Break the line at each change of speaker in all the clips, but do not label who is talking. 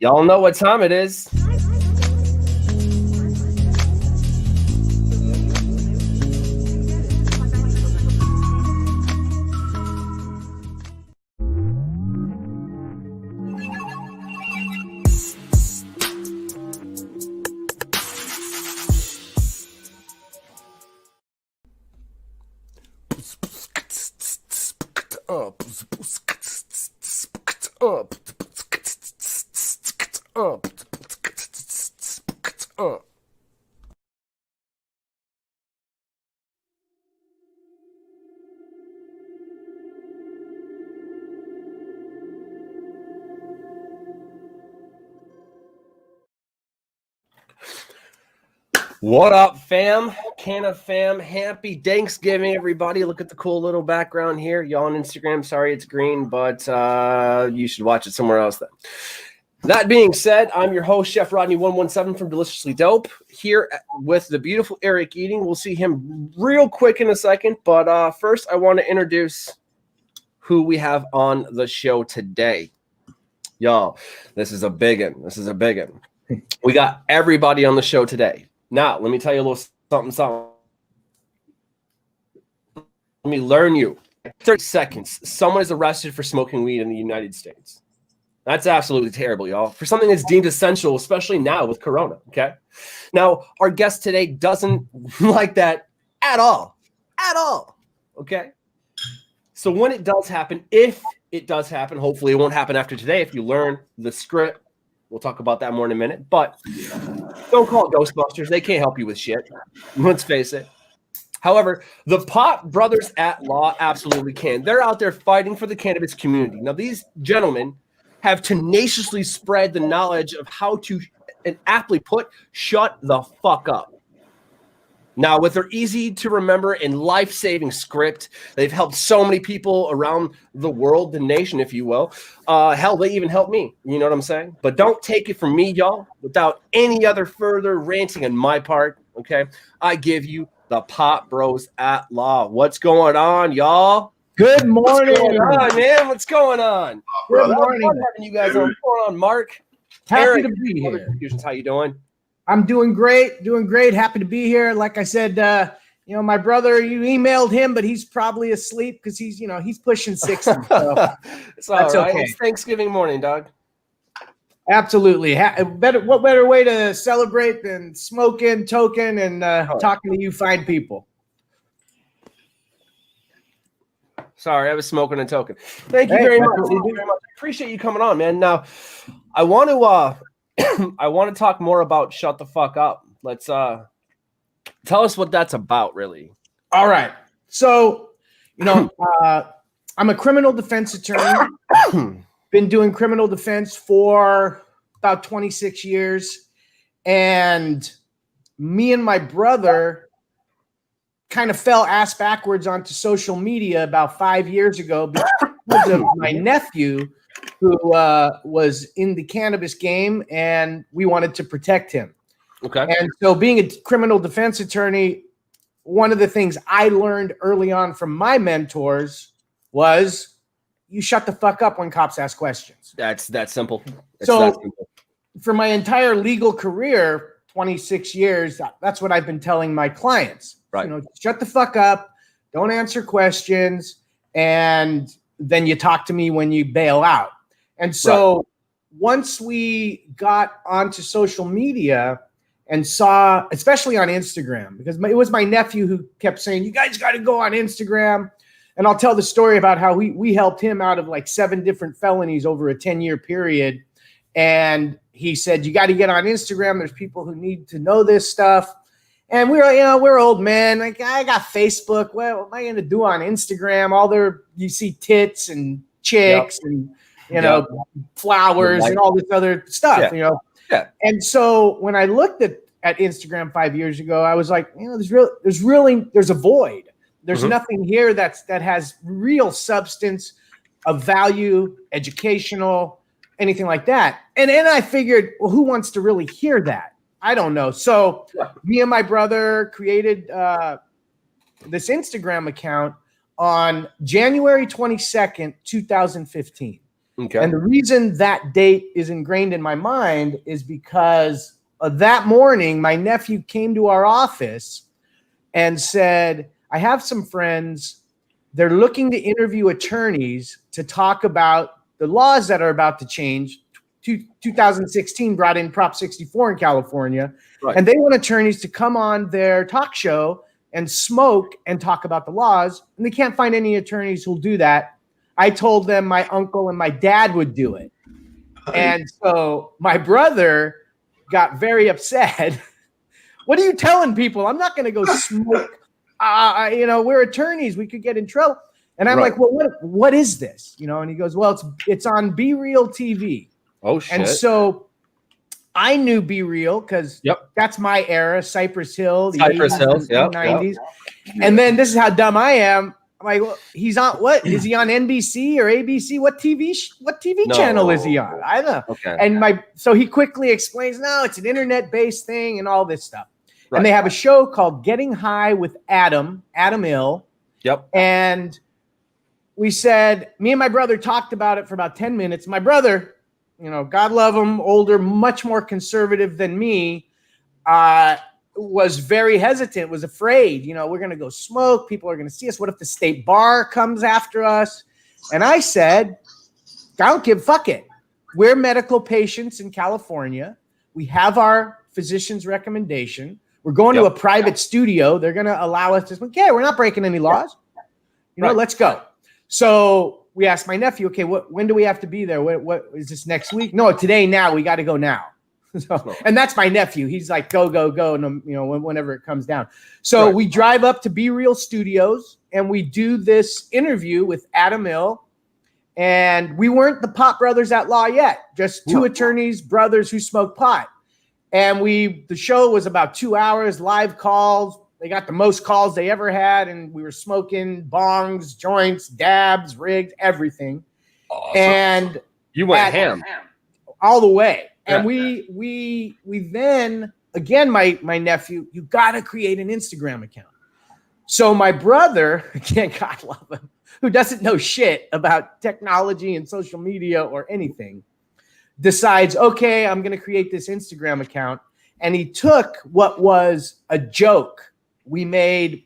Y'all know what time it is. What up, fam? Canna fam. Happy Thanksgiving, everybody. Look at the cool little background here. Y'all on Instagram, sorry it's green, but you should watch it somewhere else then. That being said, I'm your host, Chef Rodney 117 from Deliciously Dope, here with the beautiful Eric Eating. We'll see him real quick in a second, but first I want to introduce who we have on the show today. Y'all, this is a big one. We got everybody on the show today. Now, let me tell you a little something. Let me learn you. 30 seconds. Someone is arrested for smoking weed in the United States. That's absolutely terrible, y'all. For something that's deemed essential, especially now with Corona, okay? Now, our guest today doesn't like that at all. At all, okay? So when it does happen, if it does happen, hopefully it won't happen after today if you learn the script. We'll talk about that more in a minute, but don't call it Ghostbusters. They can't help you with shit. Let's face it. However, the Pot Brothers at Law absolutely can. They're out there fighting for the cannabis community. Now, these gentlemen have tenaciously spread the knowledge of how to, and aptly put, shut the fuck up. Now, with their easy-to-remember and life-saving script, they've helped so many people around the world, the nation, if you will. Hell, they even helped me. You know what I'm saying? But don't take it from me, y'all, without any other further ranting on my part, okay? I give you the Pot Bros at Law. What's going on, y'all?
Good morning.
What's going on, man? What's going on?
Good morning.
Having you guys on. What's going on, Mark?
Happy
Eric,
to be here.
How you doing?
I'm doing great. Happy to be here. Like I said, my brother, you emailed him, but he's probably asleep because he's pushing 60. So
it's all right. Okay. It's Thanksgiving morning, dog.
Absolutely. What better way to celebrate than smoking, toking, and talking to you fine people?
Sorry, I was smoking and toking. Thank you very much. I appreciate you coming on, man. Now, I want to I want to talk more about Shut the Fuck Up. Let's tell us what that's about, really.
All right. So, I'm a criminal defense attorney. Been doing criminal defense for about 26 years. And me and my brother kind of fell ass backwards onto social media about 5 years ago because of my nephew, who was in the cannabis game, and we wanted to protect him.
Okay.
And so being a criminal defense attorney, one of the things I learned early on from my mentors was you shut the fuck up when cops ask questions.
That's that simple.
For my entire legal career, 26 years, that's what I've been telling my clients.
Right.
Shut the fuck up, don't answer questions, and then you talk to me when you bail out. And so once we got onto social media and saw, especially on Instagram, because it was my nephew who kept saying, you guys got to go on Instagram. And I'll tell the story about how we helped him out of like 7 different felonies over a 10-year period. And he said, you got to get on Instagram. There's people who need to know this stuff. And we're old men. Like, I got Facebook. Well, what am I going to do on Instagram? You see tits and chicks and, flowers and all this other stuff,
Yeah.
And so when I looked at Instagram 5 years ago, I was like, there's a void. There's nothing here that has real substance of value, educational, anything like that. And then I figured, well, who wants to really hear that? I don't know. So me and my brother created this Instagram account on January 22nd, 2015.
Okay.
And the reason that date is ingrained in my mind is because that morning, my nephew came to our office and said, I have some friends. They're looking to interview attorneys to talk about the laws that are about to change. 2016 brought in Prop 64 in California,
Right.
and they want attorneys to come on their talk show and smoke and talk about the laws, and they can't find any attorneys who'll do that. I told them my uncle and my dad would do it. And so my brother got very upset. What are you telling people? I'm not going to go smoke. We're attorneys. We could get in trouble. And I'm like, well, what is this? And he goes, well, it's on Be Real TV.
Oh, shit.
And so I knew Be Real because that's my era, Cypress Hill, the 80s, 90s. And then this is how dumb I am. I'm like, well, he's on what? Is he on NBC or ABC? What TV channel is he on? I don't know.
Okay.
And so he quickly explains, no, it's an internet-based thing and all this stuff.
Right.
And they have a show called Getting High with Adam Ill.
Yep.
And we said, me and my brother talked about it for about 10 minutes. My brother, God love him, older, much more conservative than me, was very hesitant, was afraid, we're going to go smoke. People are going to see us. What if the state bar comes after us? And I said, I don't give fuck it. We're medical patients in California. We have our physician's recommendation. We're going to a private studio. They're going to allow us to smoke. Okay, we're not breaking any laws. Let's go. So we asked my nephew, okay, when do we have to be there? What is this next week? No, today, now. We got to go now. And that's my nephew. He's like, go, and whenever it comes down. So we drive up to Be Real Studios and we do this interview with Adam Ill. And we weren't the pot brothers at law yet, just two attorneys, brothers who smoke pot. And the show was about 2 hours, live calls. They got the most calls they ever had, and we were smoking bongs, joints, dabs, rigs, everything.
Awesome.
And
you went ham
all the way. And we then, again, my nephew, you got to create an Instagram account. So my brother, again, God love him, who doesn't know shit about technology and social media or anything, decides, okay, I'm going to create this Instagram account. And he took what was a joke we made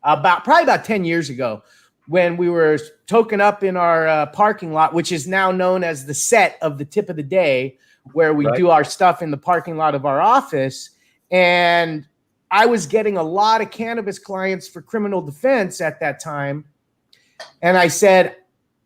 probably about 10 years ago when we were token up in our parking lot, which is now known as the set of the Tip of the Day, where we do our stuff in the parking lot of our office. And I was getting a lot of cannabis clients for criminal defense at that time. And I said,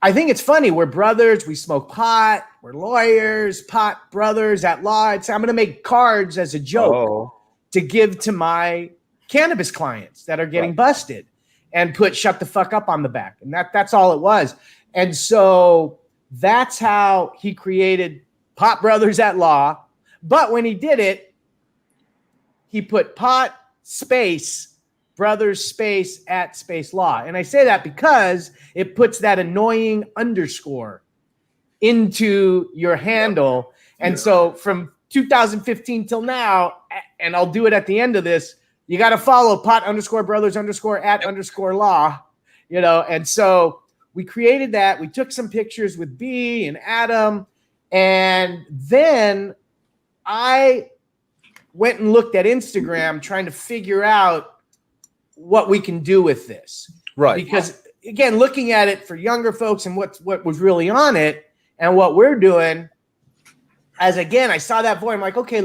I think it's funny. We're brothers. We smoke pot. We're lawyers, pot brothers at law. I'm going to make cards as a joke to give to my cannabis clients that are getting busted and put shut the fuck up on the back. And that's all it was. And so that's how he created Pot Brothers at Law. But when he did it, he put pot space brothers space at space law. And I say that because it puts that annoying underscore into your handle. And so from 2015 till now, and I'll do it at the end of this, you got to follow pot underscore brothers underscore at underscore law, and so we created that. We took some pictures with B and Adam. And then I went and looked at Instagram trying to figure out what we can do with this. Right. Because again, looking at it for younger folks and what was really on it and what we're doing, as again, I saw that void. I'm like, okay,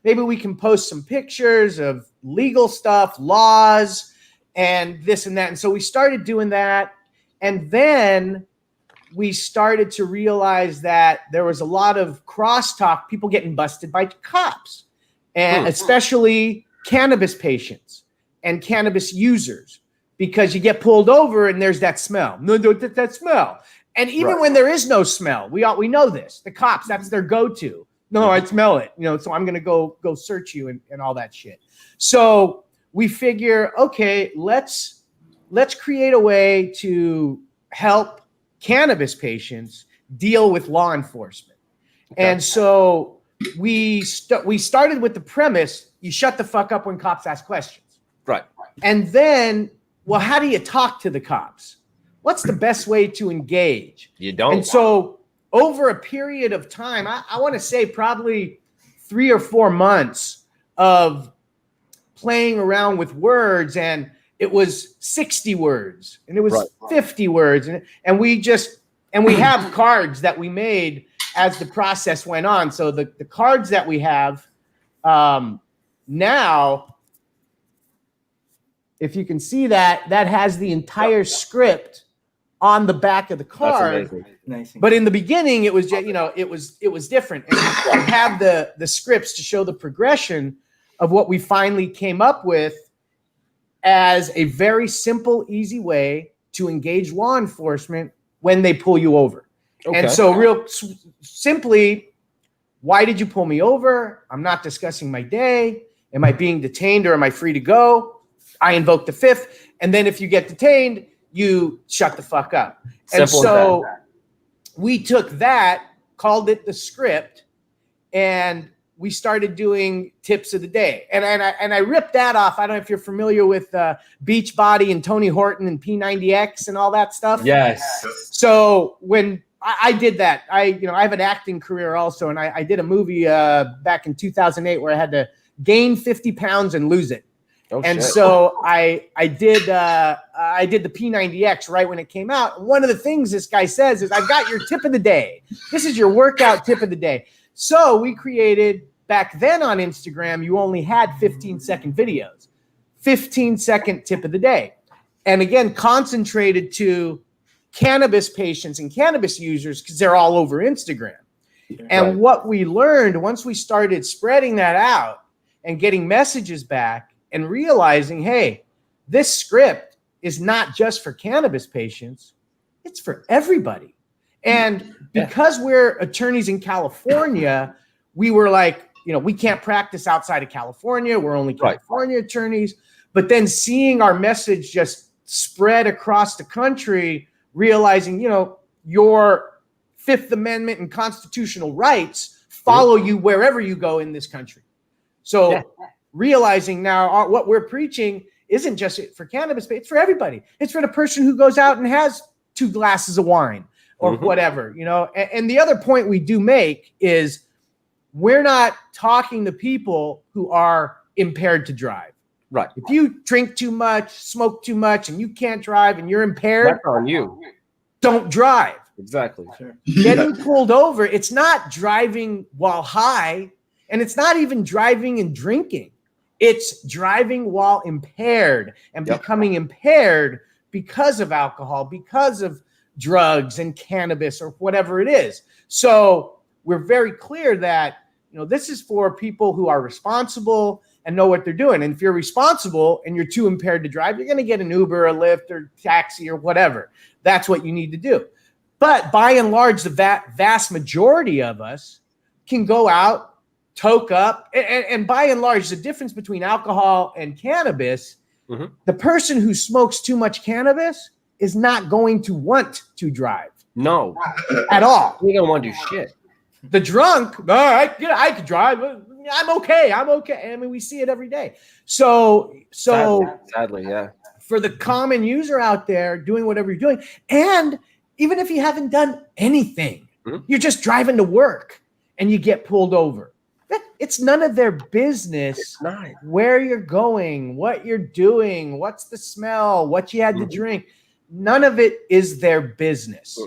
maybe we can post some pictures of legal stuff, laws, and this and that. And so we started doing that. And then we started to realize that there was a lot of crosstalk, people getting busted by cops, and especially cannabis patients and cannabis users, because you get pulled over and there's that smell. No, that smell. And even when there is no smell, we know this. The cops, that's their go-to. No, I smell it. So I'm going to go search you and all that shit. So we figure, okay, let's create a way to help cannabis patients deal with law enforcement. Okay. And so we started with the premise, you shut the fuck up when cops ask questions. Right. And then, well, how do you talk to the cops? What's the best way to engage?
You don't.
And so over a period of time, I want to say probably 3 or 4 months of playing around with words, and it was 60 words and it was 50 words. And we have cards that we made as the process went on. So the cards that we have now, if you can see that has the entire script on the back of the card.
That's amazing.
But in the beginning, it was just, it was different. And we have the scripts to show the progression of what we finally came up with as a very simple, easy way to engage law enforcement when they pull you over. Okay. And so real simply, why did you pull me over? I'm not discussing my day. Am I being detained or am I free to go? I invoke the fifth. And then if you get detained, you shut the fuck up. And so we took that, called it the script, and we started doing tips of the day. And I ripped that off. I don't know if you're familiar with Beachbody and Tony Horton and P90X and all that stuff.
Yes.
So when I did that, I have an acting career also, and I did a movie back in 2008 where I had to gain 50 pounds and lose it. So I did the P90X right when it came out. And one of the things this guy says is, I've got your tip of the day. This is your workout tip of the day. So we created, back then on Instagram, you only had 15-second videos, 15-second tip of the day. And again, concentrated to cannabis patients and cannabis users because they're all over Instagram. And what we learned once we started spreading that out and getting messages back and realizing, hey, this script is not just for cannabis patients, it's for everybody. And because we're attorneys in California, we were like, we can't practice outside of California. We're only California attorneys. But then seeing our message just spread across the country, realizing, your Fifth Amendment and constitutional rights follow you wherever you go in this country. So realizing now what we're preaching isn't just for cannabis, but it's for everybody. It's for the person who goes out and has 2 glasses of wine or whatever, And the other point we do make is we're not talking to people who are impaired to drive.
Right.
If you drink too much, smoke too much, and you can't drive and you're impaired,
that's on you.
Don't drive.
Exactly.
Getting pulled over, it's not driving while high, and it's not even driving and drinking. It's driving while impaired and becoming impaired because of alcohol, because of drugs and cannabis or whatever it is. So we're very clear that, this is for people who are responsible and know what they're doing. And if you're responsible and you're too impaired to drive, you're going to get an Uber, a Lyft, or taxi or whatever. That's what you need to do. But by and large, the vast majority of us can go out, toke up, and by and large, the difference between alcohol and cannabis, the person who smokes too much cannabis is not going to want to drive.
No.
At all.
We don't want to do shit.
The drunk, I could drive. I'm okay. I mean, we see it every day. So
sadly, yeah.
For the common user out there doing whatever you're doing, and even if you haven't done anything, you're just driving to work and you get pulled over. It's none of their business where you're going, what you're doing, what's the smell, what you had to drink. None of it is their business.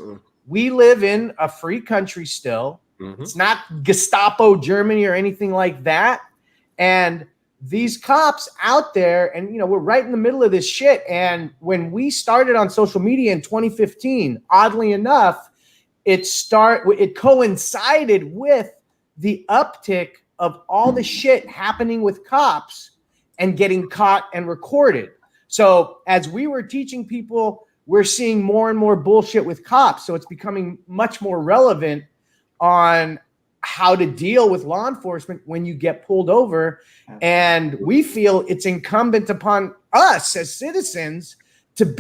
We live in a free country still. It's not Gestapo Germany or anything like that. And these cops out there, and we're right in the middle of this shit. And when we started on social media in 2015, oddly enough, it coincided with the uptick of all the shit happening with cops and getting caught and recorded. So as we were teaching people, we're seeing more and more bullshit with cops. So it's becoming much more relevant on how to deal with law enforcement when you get pulled over. And we feel it's incumbent upon us as citizens to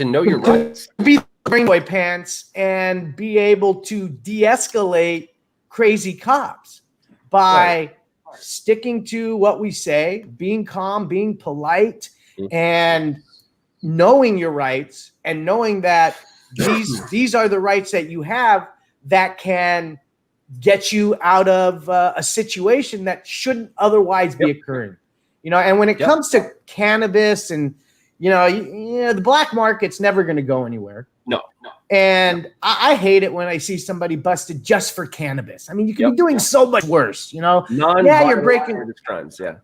know your rights, be brainboy pants, and be able to de-escalate crazy cops by sticking to what we say, being calm, being polite, and knowing your rights and knowing that these are the rights that you have that can get you out of a situation that shouldn't otherwise be occurring. You know, and when it comes to cannabis and, you know, the black market's never going to go anywhere.
No.
And I hate it when I see somebody busted just for cannabis. I mean, you could be doing so much worse, you know? You're breaking
crimes. Yeah.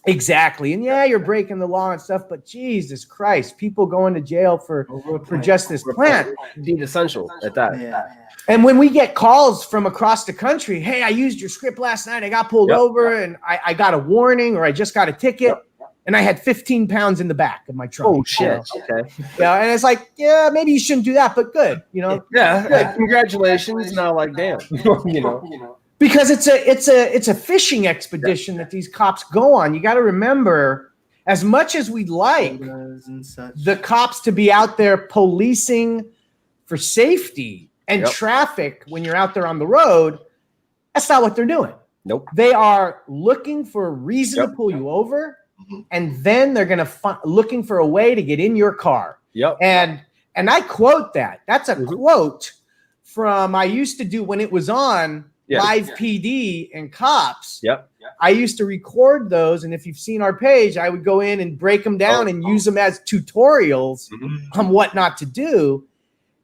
Exactly. And you're breaking the law and stuff, but Jesus Christ, people going to jail for just this plant.
Indeed essential at that.
Yeah.
And when we get calls from across the country, hey, I used your script last night. I got pulled over and I got a warning, or I just got a ticket. And I had 15 pounds in the back of my trunk.
Oh, shit. Okay.
Yeah, and it's like, maybe you shouldn't do that, but good, you know.
Yeah. Congratulations. Now, like, damn, you know.
Because it's a fishing expedition that these cops go on. You got to remember, as much as we'd like the cops to be out there policing for safety and traffic when you're out there on the road, that's not what they're doing.
Nope.
They are looking for a reason to pull you over. And then they're going to looking for a way to get in your car.
Yep.
And I quote that. That's a quote from I used to do when it was on live PD and cops.
Yep.
I used to record those, and if you've seen our page, I would go in and break them down and use them as tutorials on what not to do.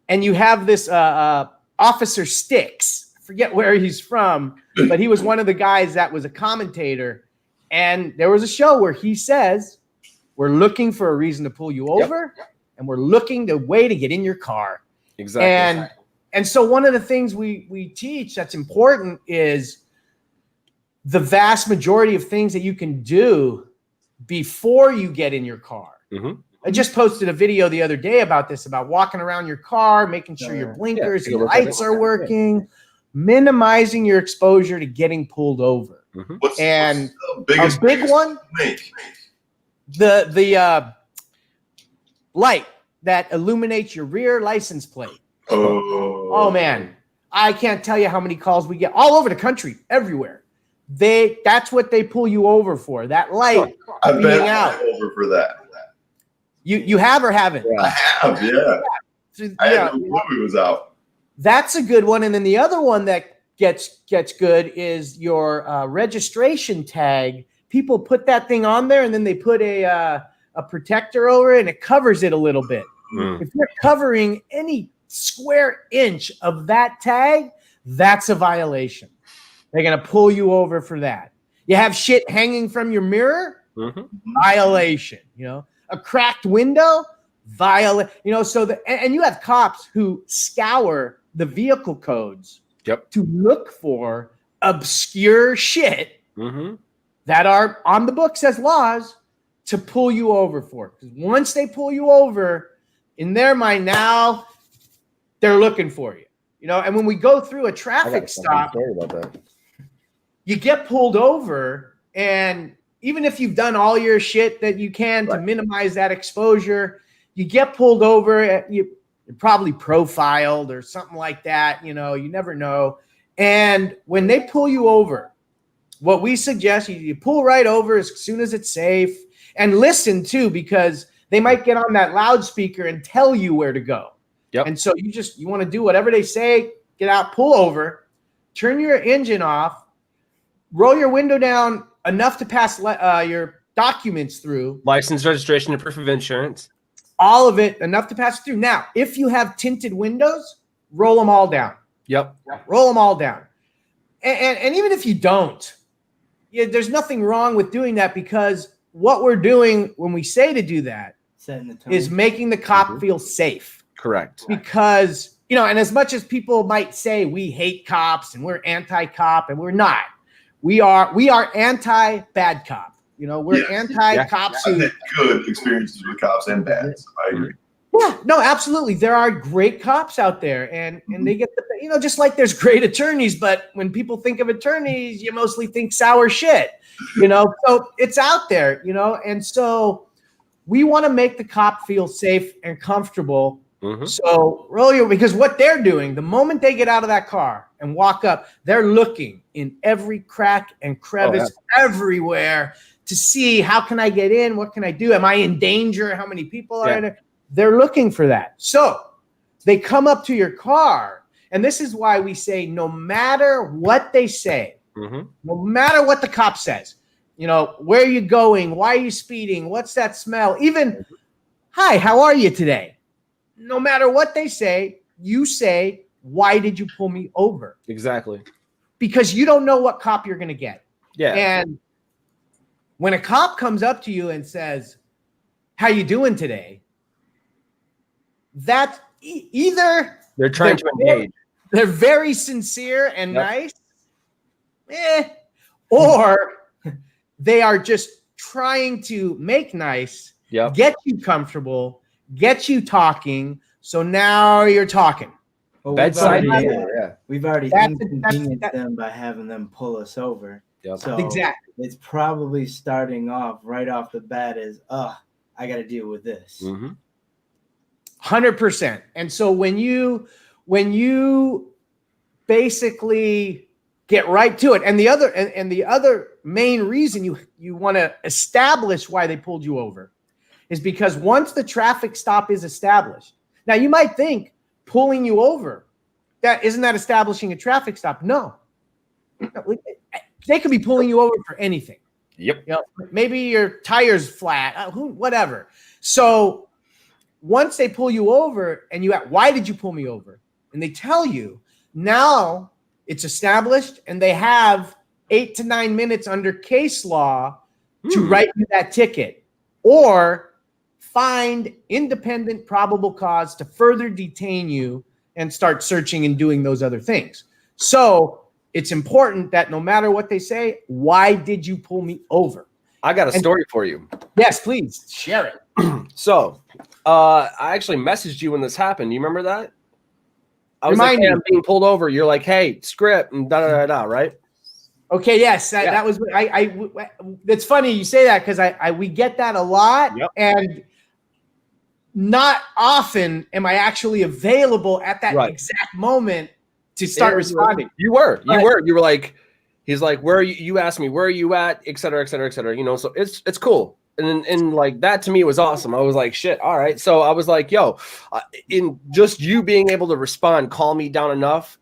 And you have this Officer Sticks. I forget where he's from, but he was one of the guys that was a commentator. And there was a show where he says, we're looking for a reason to pull you over, and we're looking the way to get in your car.
Exactly.
And so one of the things we teach that's important is the vast majority of things that you can do before you get in your car. I just posted a video the other day about this, about walking around your car, making sure your blinkers and lights are working, minimizing your exposure to getting pulled over.
What's
and
biggest,
a big one, the light that illuminates your rear license plate. Oh man, I can't tell you how many calls we get all over the country, everywhere. That's what they pull you over for. That light
I've been
out
over for that.
You have or haven't?
I have, yeah.
So,
I had no clue it was out.
That's a good one. And then the other one that gets good is your registration tag. People put that thing on there, and then they put a protector over it, and it covers it a little bit. If you're covering any square inch of that tag, that's a violation. They're going to pull you over for that. You have shit hanging from your mirror, violation. You know, a cracked window, violation. You know, so and you have cops who scour the vehicle codes to look for obscure shit that are on the books as laws to pull you over for. Because once they pull you over, in their mind now, they're looking for you. You know, and when we go through a traffic stop, you get pulled over, and even if you've done all your shit that you can to minimize that exposure, you get pulled over, you're probably profiled or something like that. You know, you never know. And when they pull you over, what we suggest, you pull right over as soon as it's safe, and listen too, because they might get on that loudspeaker and tell you where to go. And so you want to do whatever they say, get out, pull over, turn your engine off, roll your window down enough to pass your documents through.
License, registration, and proof of insurance.
All of it, enough to pass through. Now, if you have tinted windows, roll them all down. Roll them all down. And even if you don't, there's nothing wrong with doing that, because what we're doing when we say to do that is making the cop feel safe.
Correct.
Because, you know, and as much as people might say we hate cops and we're anti-cop, and we're not. We are anti-bad cop. You know, we're anti-cops.
I've had good experiences with cops and bad. So I agree.
Yeah, no, absolutely. There are great cops out there, and they get the, you know, just like there's great attorneys, but when people think of attorneys, you mostly think sour shit, you know. So it's out there, you know, and so we want to make the cop feel safe and comfortable. So really, because what they're doing, the moment they get out of that car and walk up, they're looking in every crack and crevice everywhere to see, how can I get in? What can I do? Am I in danger? How many people are in it? They're looking for that. So they come up to your car, And this is why we say, no matter what they say, no matter what the cop says, you know, where are you going? Why are you speeding? What's that smell? Even, hi, how are you today? No matter what they say, you say, why did you pull me over?
Exactly.
Because you don't know what cop you're going to get.
Yeah.
And when a cop comes up to you and says, how you doing today? That's either
they're trying to engage.
They're very sincere and nice, or they are just trying to make nice, get you comfortable, get you talking. So now you're talking.
Well,
Bedside
we've already inconvenienced them by having them pull us over. So
exactly.
It's probably starting off right off the bat as, I got to deal with this.
100%. And so when you basically get right to it, and the other main reason you want to establish why they pulled you over is because once the traffic stop is established, now you might think pulling you over, isn't that establishing a traffic stop? No. They could be pulling you over for anything.
Yep.
You know, maybe your tire's flat, whatever. So once they pull you over and you ask, why did you pull me over? And they tell you, now it's established and they have 8 to 9 minutes under case law to write you that ticket or find independent probable cause to further detain you and start searching and doing those other things. So it's important that no matter what they say, why did you pull me over?
I got a story for you.
Yes, please share it.
So I actually messaged you when this happened. You remember that? I was like, hey, I'm being pulled over. You're like, hey, script and da-da-da-da, right?
Okay, yes. That was it's funny you say that because we get that a lot. And not often am I actually available at that exact moment to start responding.
You were like, he's like, where are you? You asked me, where are you at? Et cetera, et cetera, et cetera. You know, so it's cool. And like that to me was awesome. I was like, shit. All right. So I was like, yo, in just you being able to respond, calm me down enough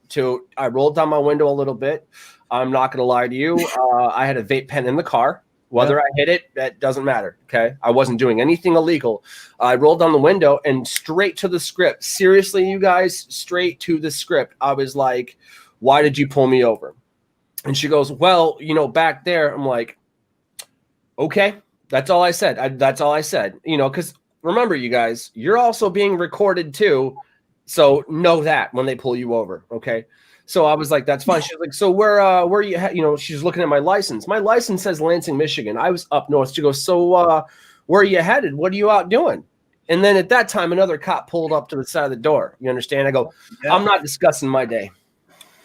I rolled down my window a little bit. I'm not going to lie to you. I had a vape pen in the car. Whether I hit it, that doesn't matter. Okay. I wasn't doing anything illegal. I rolled down the window and straight to the script. Seriously, you guys, straight to the script. I was like, why did you pull me over? And she goes, well, you know, back there. I'm like, okay. That's all I said. That's all I said. You know, because remember, you guys, you're also being recorded too. So know that when they pull you over. Okay. So I was like, that's fine. She's like, so where are you? You know, she's looking at my license. My license says Lansing, Michigan. I was up north. She goes, so where are you headed? What are you out doing? And then at that time, another cop pulled up to the side of the door. You understand? I go, I'm not discussing my day.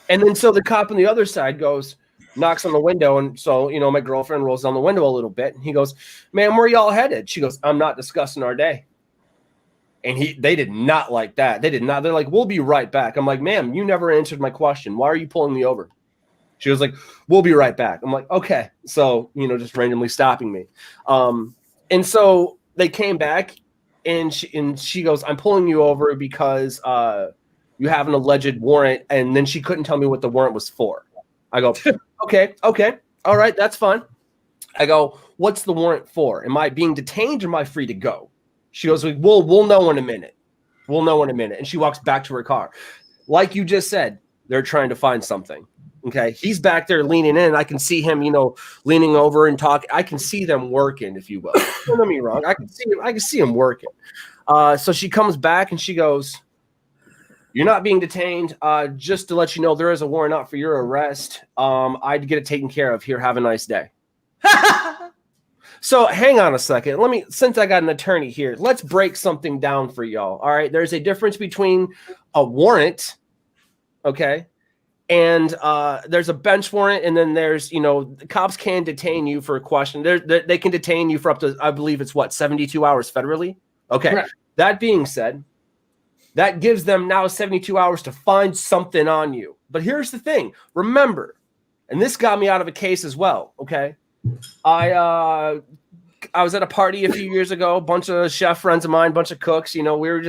And then so the cop on the other side goes, knocks on the window. And so, you know, my girlfriend rolls down the window a little bit. And he goes, man, where are y'all headed? She goes, I'm not discussing our day. And they did not like that. They did not. They're like, we'll be right back. I'm like, ma'am, you never answered my question. Why are you pulling me over? She was like, we'll be right back. I'm like, okay. So, you know, just randomly stopping me. And so they came back and she goes, I'm pulling you over because you have an alleged warrant. And then she couldn't tell me what the warrant was for. I go, okay. All right. That's fine. I go, what's the warrant for? Am I being detained or am I free to go? She goes, we'll know in a minute. We'll know in a minute. And she walks back to her car. Like you just said, they're trying to find something. Okay. He's back there leaning in. I can see him, you know, leaning over and talking. I can see them working, if you will. Don't get me wrong. I can see him working. So she comes back and she goes, you're not being detained. Just to let you know, there is a warrant out for your arrest. I'd get it taken care of. Here, have a nice day. So hang on a second. Since I got an attorney here, let's break something down for y'all. All right. There's a difference between a warrant. Okay. And there's a bench warrant. And then there's, you know, the cops can detain you for a question. They can detain you for up to, I believe it's 72 hours federally. Okay. Correct. That being said, that gives them now 72 hours to find something on you. But here's the thing. Remember, and this got me out of a case as well. Okay. I was at a party a few years ago, a bunch of chef friends of mine, bunch of cooks, you know, we were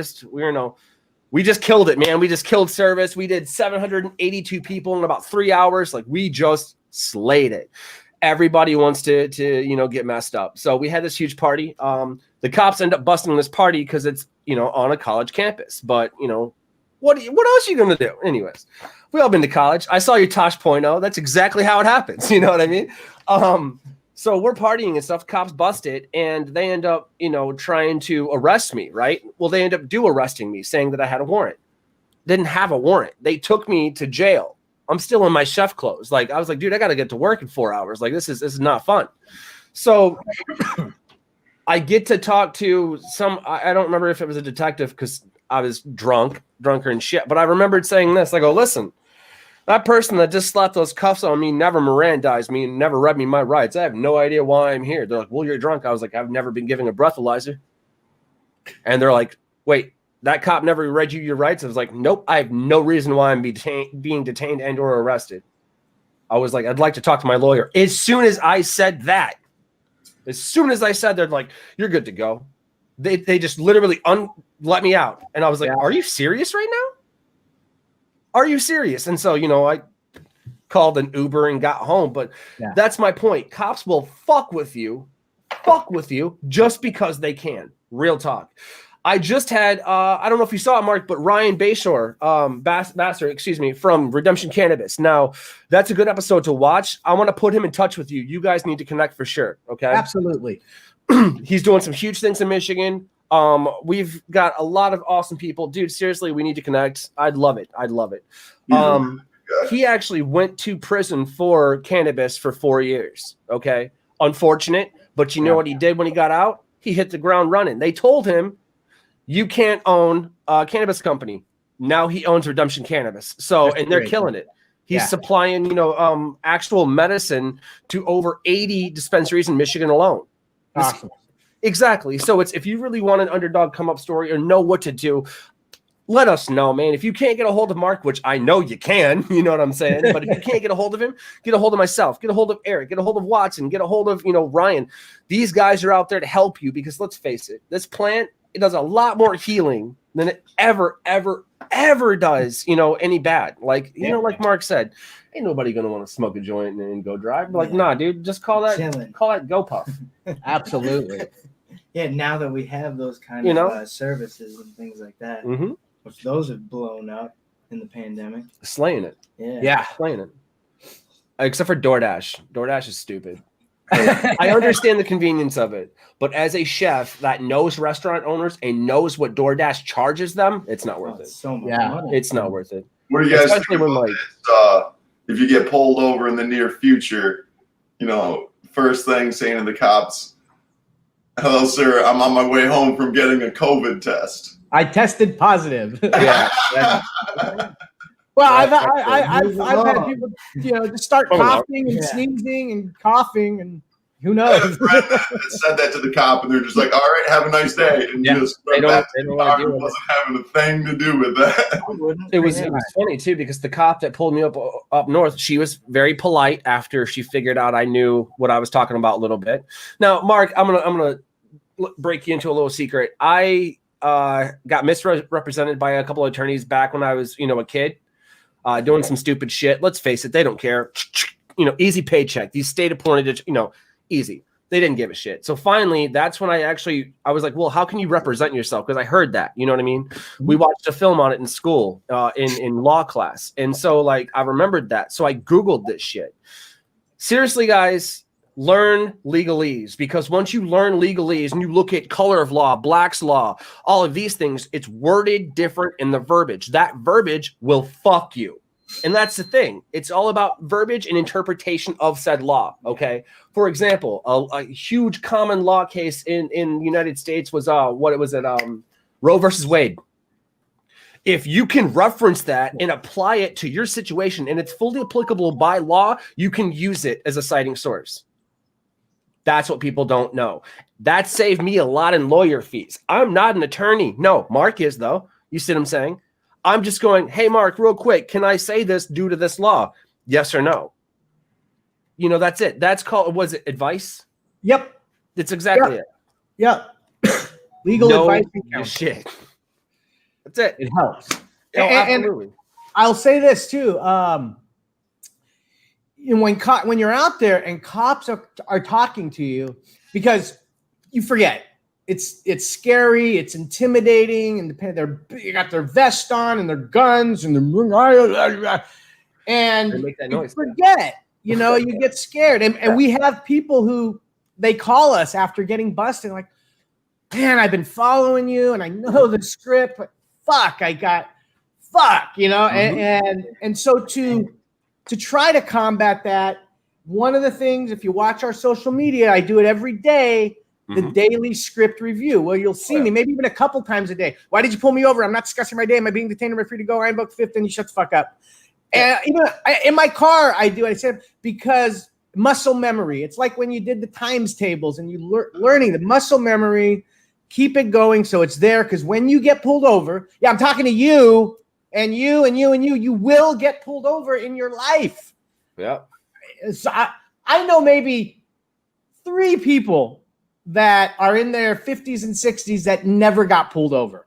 we just killed it, man. We just killed service. We did 782 people in about 3 hours. Like, we just slayed it. Everybody wants to get messed up. So we had this huge party. The cops end up busting this party because it's, on a college campus. But, what else are you going to do? Anyways, we all been to college. I saw your Tosh .0. That's exactly how it happens. You know what I mean? So we're partying and stuff. Cops bust it, and they end up, trying to arrest me, right? Well, they end up arresting me, saying that I had a warrant. Didn't have a warrant. They took me to jail. I'm still in my chef clothes. Like, I was like, dude, I got to get to work in 4 hours. Like, this is not fun. So I get to talk to I don't remember if it was a detective because I was drunker and shit. But I remembered saying this. I go, listen, that person that just slapped those cuffs on me never Mirandized me and never read me my rights. I have no idea why I'm here. They're like, well, you're drunk. I was like, I've never been given a breathalyzer. And they're like, wait, that cop never read you your rights? I was like, nope, I have no reason why I'm being detained and or arrested. I was like, I'd like to talk to my lawyer. As soon as I said that, they're like, you're good to go. They just literally let me out. And I was like, are you serious right now? Are you serious? And so, I called an Uber and got home. But that's my point. Cops will fuck with you just because they can. Real talk. I just had, I don't know if you saw it, Mark, but Ryan Bayshore, Bassor, from Redemption Cannabis. Now, that's a good episode to watch. I want to put him in touch with you. You guys need to connect for sure. Okay.
Absolutely.
He's doing some huge things in Michigan. We've got a lot of awesome people. Dude, seriously, we need to connect. I'd love it. He actually went to prison for cannabis for 4 years. Okay. Unfortunate. But you know what he did when he got out? He hit the ground running. They told him, you can't own a cannabis company. Now he owns Redemption Cannabis. So, and they're killing it. He's supplying, actual medicine to over 80 dispensaries in Michigan alone.
Awesome.
Exactly. So if you really want an underdog come up story or know what to do, let us know, man. If you can't get a hold of Mark, which I know you can, you know what I'm saying? But if you can't get a hold of him, get a hold of myself, get a hold of Eric, get a hold of Watson, get a hold of, Ryan. These guys are out there to help you because let's face it, this plant, it does a lot more healing than it ever does, any bad. Like, like Mark said, ain't nobody going to want to smoke a joint and go drive. Like, nah, that Go Puff.
Absolutely.
Yeah, now that we have those kind of services and things like that, which those have blown up in the pandemic.
Slaying it.
Yeah.
Slaying it. Except for DoorDash. DoorDash is stupid. I understand the convenience of it, but as a chef that knows restaurant owners and knows what DoorDash charges them, it's not worth it.
So much money.
It's not worth it.
What do you guys
Especially
think
when,
about this, if you get pulled over in the near future, first thing saying to the cops, hello, sir, I'm on my way home from getting a COVID test.
I tested positive.
Yeah.
Well, I've had people, just start coughing and sneezing and coughing, and who knows?
I have a friend that said that to the cop, and they're just like, "All right, have a nice day," and just
they don't want to deal with
wasn't having a thing to do with that.
It was funny too because the cop that pulled me up north, she was very polite after she figured out I knew what I was talking about a little bit. Now, Mark, I'm gonna break you into a little secret. I got misrepresented by a couple of attorneys back when I was, a kid. Doing some stupid shit. Let's face it, they don't care. Easy paycheck. These state appointed, easy. They didn't give a shit. So finally, that's when I was like, well, how can you represent yourself? Because I heard that, you know what I mean? We watched a film on it in school, in law class. And so I remembered that. So I Googled this shit. Seriously, guys, learn legalese, because once you learn legalese and you look at color of law, Black's law, all of these things, it's worded different in the verbiage. That verbiage will fuck you. And that's the thing. It's all about verbiage and interpretation of said law. Okay. For example, a huge common law case in the United States was Roe versus Wade. If you can reference that and apply it to your situation and it's fully applicable by law, you can use it as a citing source. That's what people don't know. That saved me a lot in lawyer fees. I'm not an attorney. No, Mark is, though. You see what I'm saying? I'm just going, hey, Mark, real quick, can I say this due to this law? Yes or no? That's it. That's called, was it advice?
Yep.
It's exactly it.
Yep. Legal advice.
Shit. That's it.
It helps.
Absolutely.
And I'll say this too. When you're out there and cops are talking to you, because you forget, it's scary, it's intimidating, and they got their vest on and their guns and and
they make that noise.
You forget, you get scared. And we have people who they call us after getting busted, like, man, I've been following you and I know the script, but and so to try to combat that, one of the things, if you watch our social media, I do it every day, the daily script review. Well, you'll see me maybe even a couple times a day. Why did you pull me over? I'm not discussing my day. Am I being detained? Am I free to go? I invoked fifth, and you shut the fuck up. And even in my car, I do it. I said, because muscle memory. It's like when you did the times tables and you learning the muscle memory, keep it going so it's there. Because when you get pulled over, I'm talking to you, and you will get pulled over in your life.
Yeah.
So I know maybe 3 people that are in their 50s and 60s that never got pulled over.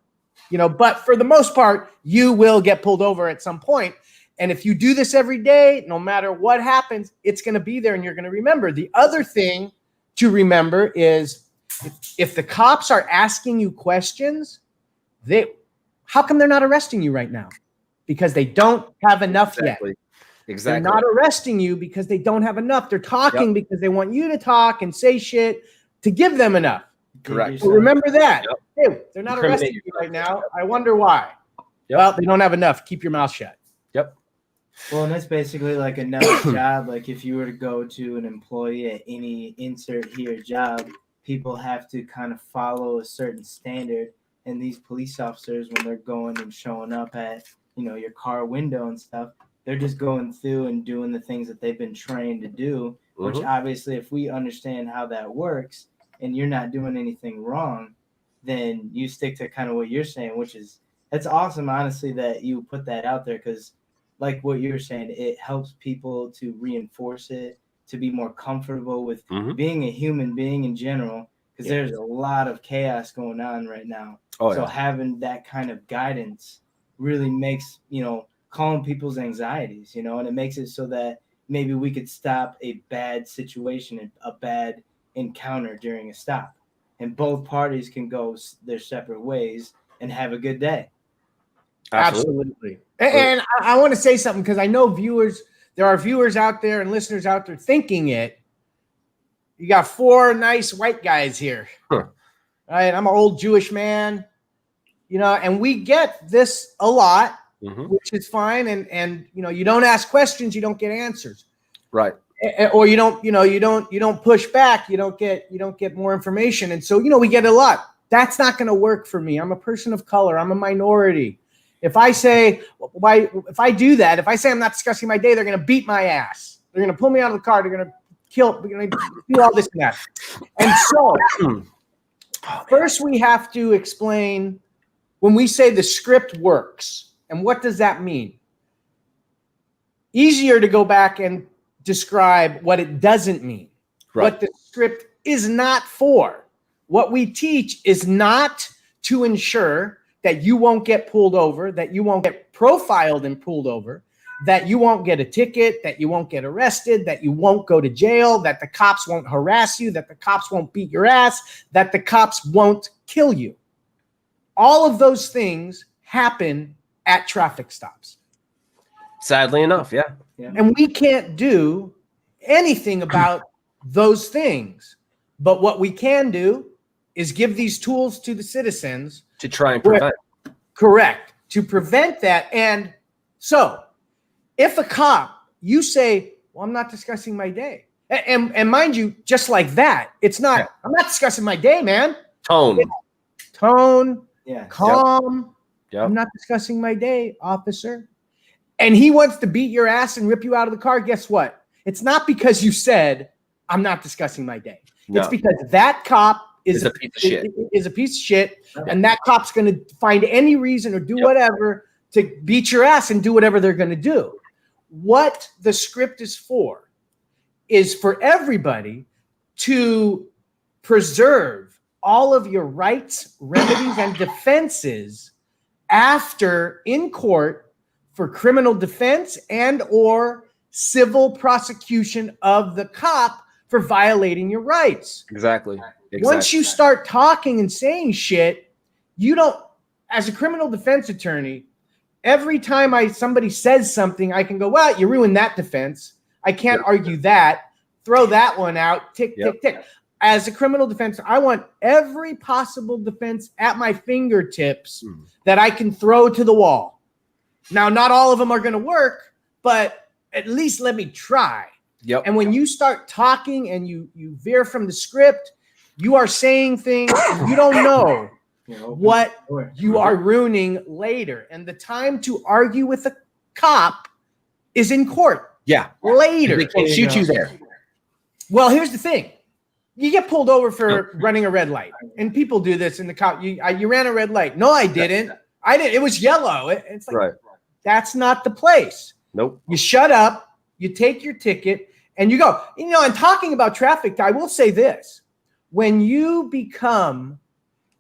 But for the most part, you will get pulled over at some point. And if you do this every day, no matter what happens, it's going to be there and you're going to remember. The other thing to remember is if the cops are asking you questions, how come they're not arresting you right now? Because they don't have enough yet.
Exactly.
They're not arresting you because they don't have enough. They're talking because they want you to talk and say shit to give them enough.
Correct.
So remember that. Hey, they're not arresting you right now. I wonder why. Well, they don't have enough. Keep your mouth shut.
Yep.
Well, and that's basically like another job. Like if you were to go to an employee at any insert here job, people have to kind of follow a certain standard. And these police officers, when they're going and showing up at, your car window and stuff, they're just going through and doing the things that they've been trained to do, which obviously if we understand how that works and you're not doing anything wrong, then you stick to kind of what you're saying, which is, that's awesome, honestly, that you put that out there, because like what you're saying, it helps people to reinforce it, to be more comfortable with being a human being in general, because there's a lot of chaos going on right now. Having that kind of guidance really makes, calm people's anxieties, and it makes it so that maybe we could stop a bad situation, a bad encounter during a stop, and both parties can go their separate ways and have a good day.
Absolutely. And I want to say something, because I know there are viewers out there and listeners out there thinking it. You got 4 nice white guys here. Right? I'm an old Jewish man, and we get this a lot, which is fine. And you don't ask questions, you don't get answers.
Right.
Or you don't push back, you don't get more information. And so, we get a lot. That's not going to work for me. I'm a person of color. I'm a minority. If I say, if I do that, if I say I'm not discussing my day, they're going to beat my ass. They're going to pull me out of the car. They're going to do all this and that. And so first we have to explain when we say the script works, and what does that mean? Easier to go back and describe what it doesn't mean, what the script is not for. What we teach is not to ensure that you won't get pulled over, that you won't get profiled and pulled over, that you won't get a ticket, that you won't get arrested, that you won't go to jail, that the cops won't harass you, that the cops won't beat your ass, that the cops won't kill you. All of those things happen at traffic stops.
Sadly enough, yeah.
And we can't do anything about those things. But what we can do is give these tools to the citizens
to try and prevent.
Correct. To prevent that. And so if a cop, you say, well, I'm not discussing my day. And mind you, just like that, it's not, I'm not discussing my day, man.
Tone.
Calm. Yep. I'm not discussing my day, officer. And he wants to beat your ass and rip you out of the car. Guess what? It's not because you said, I'm not discussing my day. No. It's because that cop is a piece of shit. And that cop's going to find any reason or do whatever to beat your ass and do whatever they're going to do. What the script is for everybody to preserve all of your rights, remedies, and defenses after in court for criminal defense and or civil prosecution of the cop for violating your rights.
Exactly.
Once you start talking and saying shit, you don't, as a criminal defense attorney, every time somebody says something, I can go, well, you ruined that defense. I can't argue that. Throw that one out. Tick, tick, tick. As a criminal defense, I want every possible defense at my fingertips that I can throw to the wall. Now, not all of them are going to work, but at least let me try.
Yep.
And when you start talking and you veer from the script, you are saying things you don't know what you are ruining later. And the time to argue with a cop is in court.
Yeah.
Later.
They can't shoot you there.
Well, here's the thing. You get pulled over for running a red light. And people do this in the cop. You ran a red light. No, I didn't. I didn't. It was yellow. It's like, that's not the place.
Nope.
You shut up. You take your ticket and you go. You know, and talking about traffic, I will say this. When you become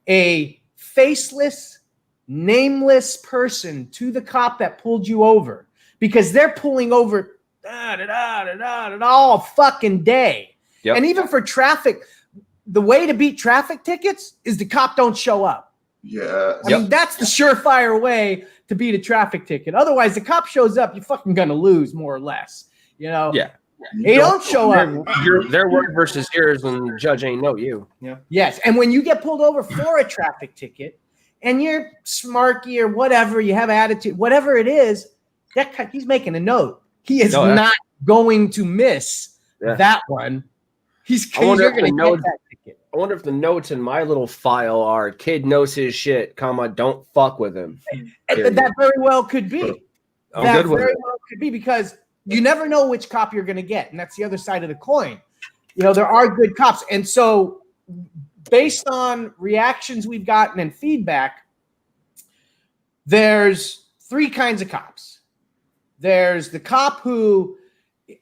a faceless, nameless person to the cop that pulled you over, because they're pulling over all fucking day. Yep. And even for traffic, the way to beat traffic tickets is the cop don't show up.
Yeah.
I mean, that's the surefire way to beat a traffic ticket. Otherwise, the cop shows up, you're fucking going to lose more or less. You know?
Yeah.
They don't show up.
Their word versus yours when the judge ain't know you.
Yeah. Yes. And when you get pulled over for a traffic ticket and you're smarky or whatever, you have attitude, whatever it is, he's making a note. He is not going to miss that one. You're going to get that ticket.
I wonder if the notes in my little file are kid knows his shit, comma, don't fuck with him.
That very well could be. That very well could be, because you never know which cop you're going to get. And that's the other side of the coin. You know, there are good cops. And so based on reactions we've gotten and feedback, there's three kinds of cops. There's the cop who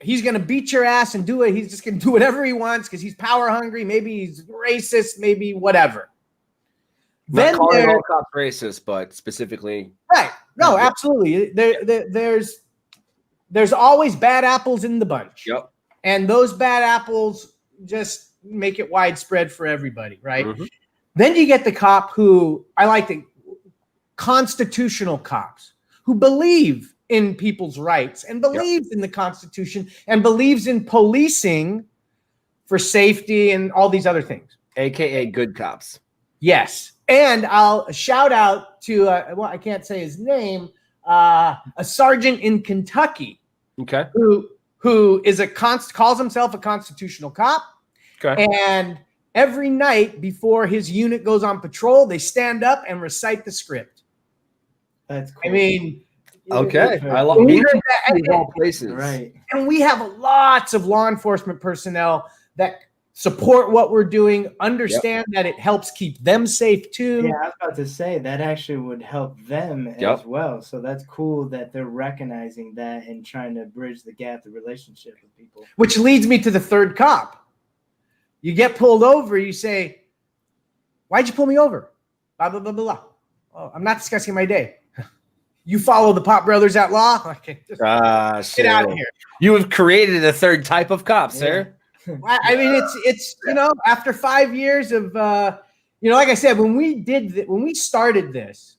he's going to beat your ass and do it. He's just going to do whatever he wants because he's power hungry. Maybe he's racist, maybe whatever.
Not calling all cops racist, but specifically.
Right. No, absolutely. There's always bad apples in the bunch.
Yep.
And those bad apples just make it widespread for everybody, right?
Mm-hmm.
Then you get the cop who, I like the constitutional cops who believe in people's rights and believes in the Constitution and believes in policing for safety and all these other things.
AKA good cops.
Yes. And I'll shout out to, I can't say his name, a sergeant in Kentucky, who is calls himself a constitutional cop. Okay. And every night before his unit goes on patrol, they stand up and recite the script.
That's cool.
I mean,
okay. I love all places.
Right.
And we have lots of law enforcement personnel that support what we're doing, understand that it helps keep them safe too.
Yeah, I was about to say that actually would help them as well. So that's cool that they're recognizing that and trying to bridge the gap, the relationship with people.
Which leads me to the third cop. You get pulled over, you say, why'd you pull me over? Blah, blah, blah, blah. Oh, I'm not discussing my day. You follow the Pop Brothers at law? Okay, just get out of here.
You have created a third type of cop, sir.
I mean, it's you know, after 5 years of you know, like I said, when we started this,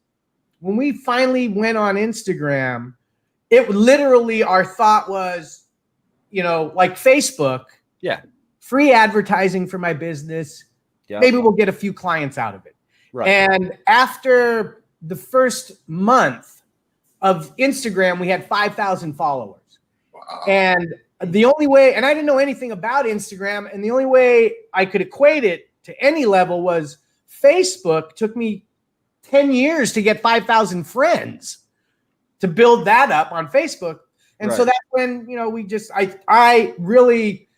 when we finally went on Instagram, it literally our thought was, you know, like Facebook, free advertising for my business. Maybe we'll get a few clients out of it. Right. And after the first month of Instagram, we had 5,000 followers. Wow. And the only way, and I didn't know anything about Instagram, and the only way I could equate it to any level was Facebook took me 10 years to get 5,000 friends to build that up on Facebook. And so that's when, you know, I really,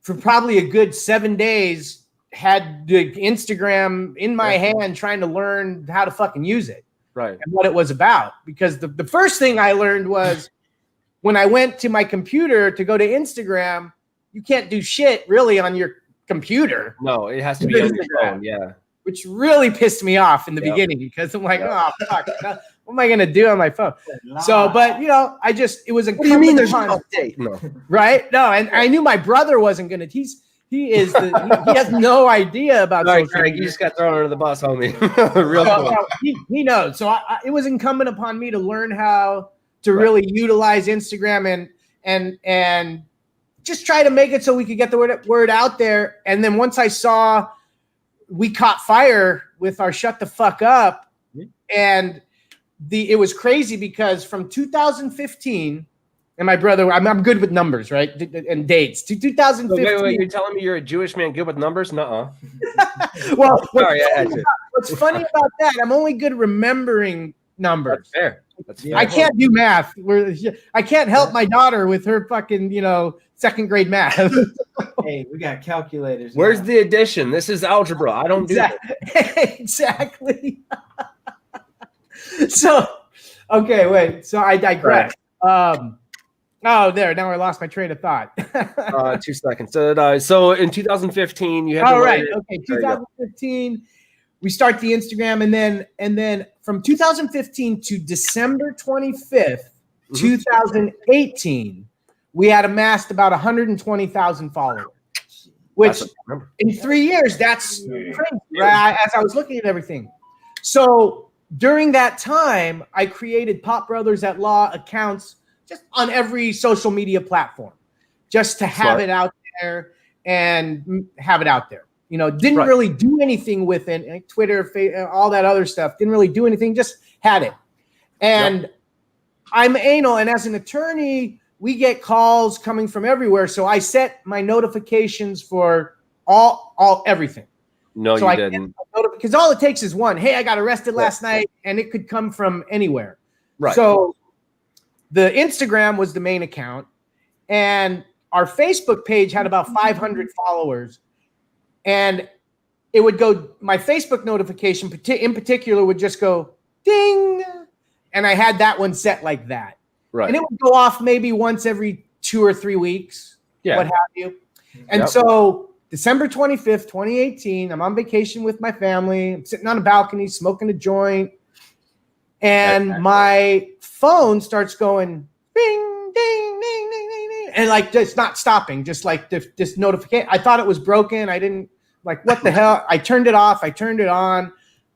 for probably a good 7 days, had the Instagram in my hand trying to learn how to fucking use it. Right. And what it was about. Because the first thing I learned was when I went to my computer to go to Instagram, you can't do shit really on your computer.
No, it has to be on your phone. Yeah.
which really pissed me off in the beginning because I'm like, oh fuck, what am I gonna do on my phone? So, but it was a.
What do you mean there's no update? No.
Right? No, and I knew my brother wasn't gonna. He has no idea about social media.
You just got thrown under the bus, homie. Real quick.
He knows. So it was incumbent upon me to learn how to really utilize Instagram and just try to make it so we could get the word out there. And then once I saw we caught fire with our Shut the Fuck Up, and it was crazy because from 2015, and my brother, I'm good with numbers, right? And dates. To 2015.
Wait, you're telling me you're a Jewish man good with numbers? Nuh-uh.
Well,
sorry, I had to.
What's funny about that, I'm only good remembering numbers.
That's fair.
I can't do math. I can't help my daughter with her fucking, second grade math.
Hey, we got calculators.
Where's the addition? This is algebra. I don't do that.
Exactly. So, okay, wait. So I digress. There. Now I lost my train of thought.
2 seconds. So in 2015, you had.
All right. Okay. 2015, we start the Instagram, and then from 2015 to December 25th, 2018, we had amassed about 120,000 followers. Which in 3 years, that's crazy. Right? As I was looking at everything, so during that time, I created Pop Brothers at Law accounts just on every social media platform, just to have it out there and have it out there. Didn't really do anything with it, like Twitter, Facebook, all that other stuff. Didn't really do anything, just had it. And I'm anal, and as an attorney, we get calls coming from everywhere. So I set my notifications for everything.
No,
so
you didn't.
Because all it takes is one. Hey, I got arrested last night, and it could come from anywhere.
Right.
So the Instagram was the main account, and our Facebook page had about 500 followers. And it would go, my Facebook notification in particular would just go ding. And I had that one set like that. Right. And it would go off maybe once every 2 or 3 weeks, what have you. And so December 25th, 2018, I'm on vacation with my family. I'm sitting on a balcony, smoking a joint. And my phone starts going ding, ding, ding, ding, ding, ding. And like, it's not stopping, just like this notification. I thought it was broken. I didn't, like, what the hell? I turned it off. I turned it on.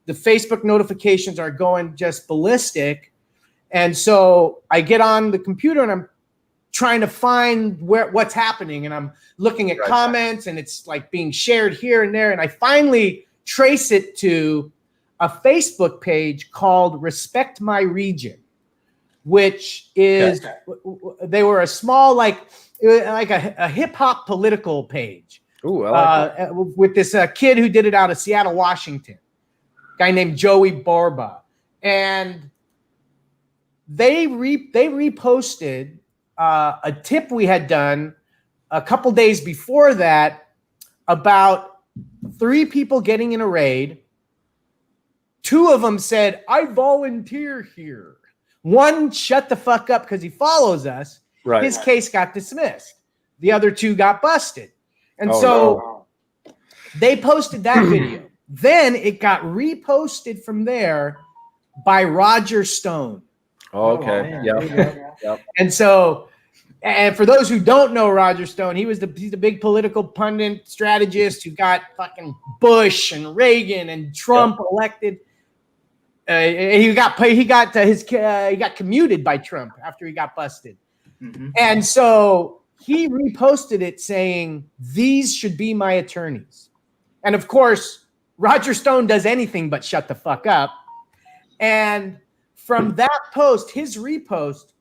The Facebook notifications are going just ballistic. And so I get on the computer and I'm trying to find what's happening. And I'm looking at comments and it's like being shared here and there. And I finally trace it to a Facebook page called Respect My Region, which is, they were a small, like a hip hop political page.
Ooh, I like that.
With this kid who did it out of Seattle, Washington, guy named Joey Borba. And they reposted a tip we had done a couple days before that about 3 people getting in a raid. 2 of them said, I volunteer here. 1 shut the fuck up because he follows us. Right. His case got dismissed. The other 2 got busted. And they posted that video. Then it got reposted from there by Roger Stone.
Oh, okay. Yep.
And so, and for those who don't know Roger Stone, he's the big political pundit strategist who got fucking Bush and Reagan and Trump elected. He got commuted by Trump after he got busted. Mm-hmm. And so he reposted it saying, these should be my attorneys. And of course, Roger Stone does anything but shut the fuck up. And from that post, his repost,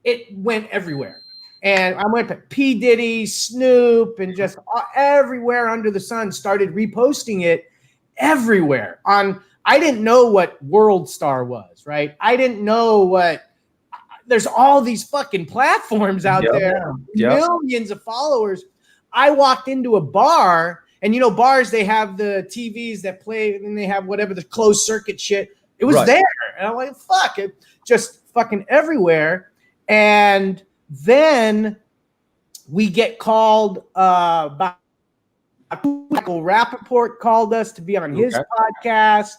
it went everywhere. And I went to P. Diddy, Snoop, and just everywhere under the sun started reposting it everywhere. I didn't know what World Star was, right? I didn't know there's all these fucking platforms out there, millions of followers. I walked into a bar, and bars, they have the TVs that play, and they have whatever the closed circuit shit. It was there. And I'm like, fuck it, just fucking everywhere. And then we get called by Michael Rappaport called us to be on his podcast.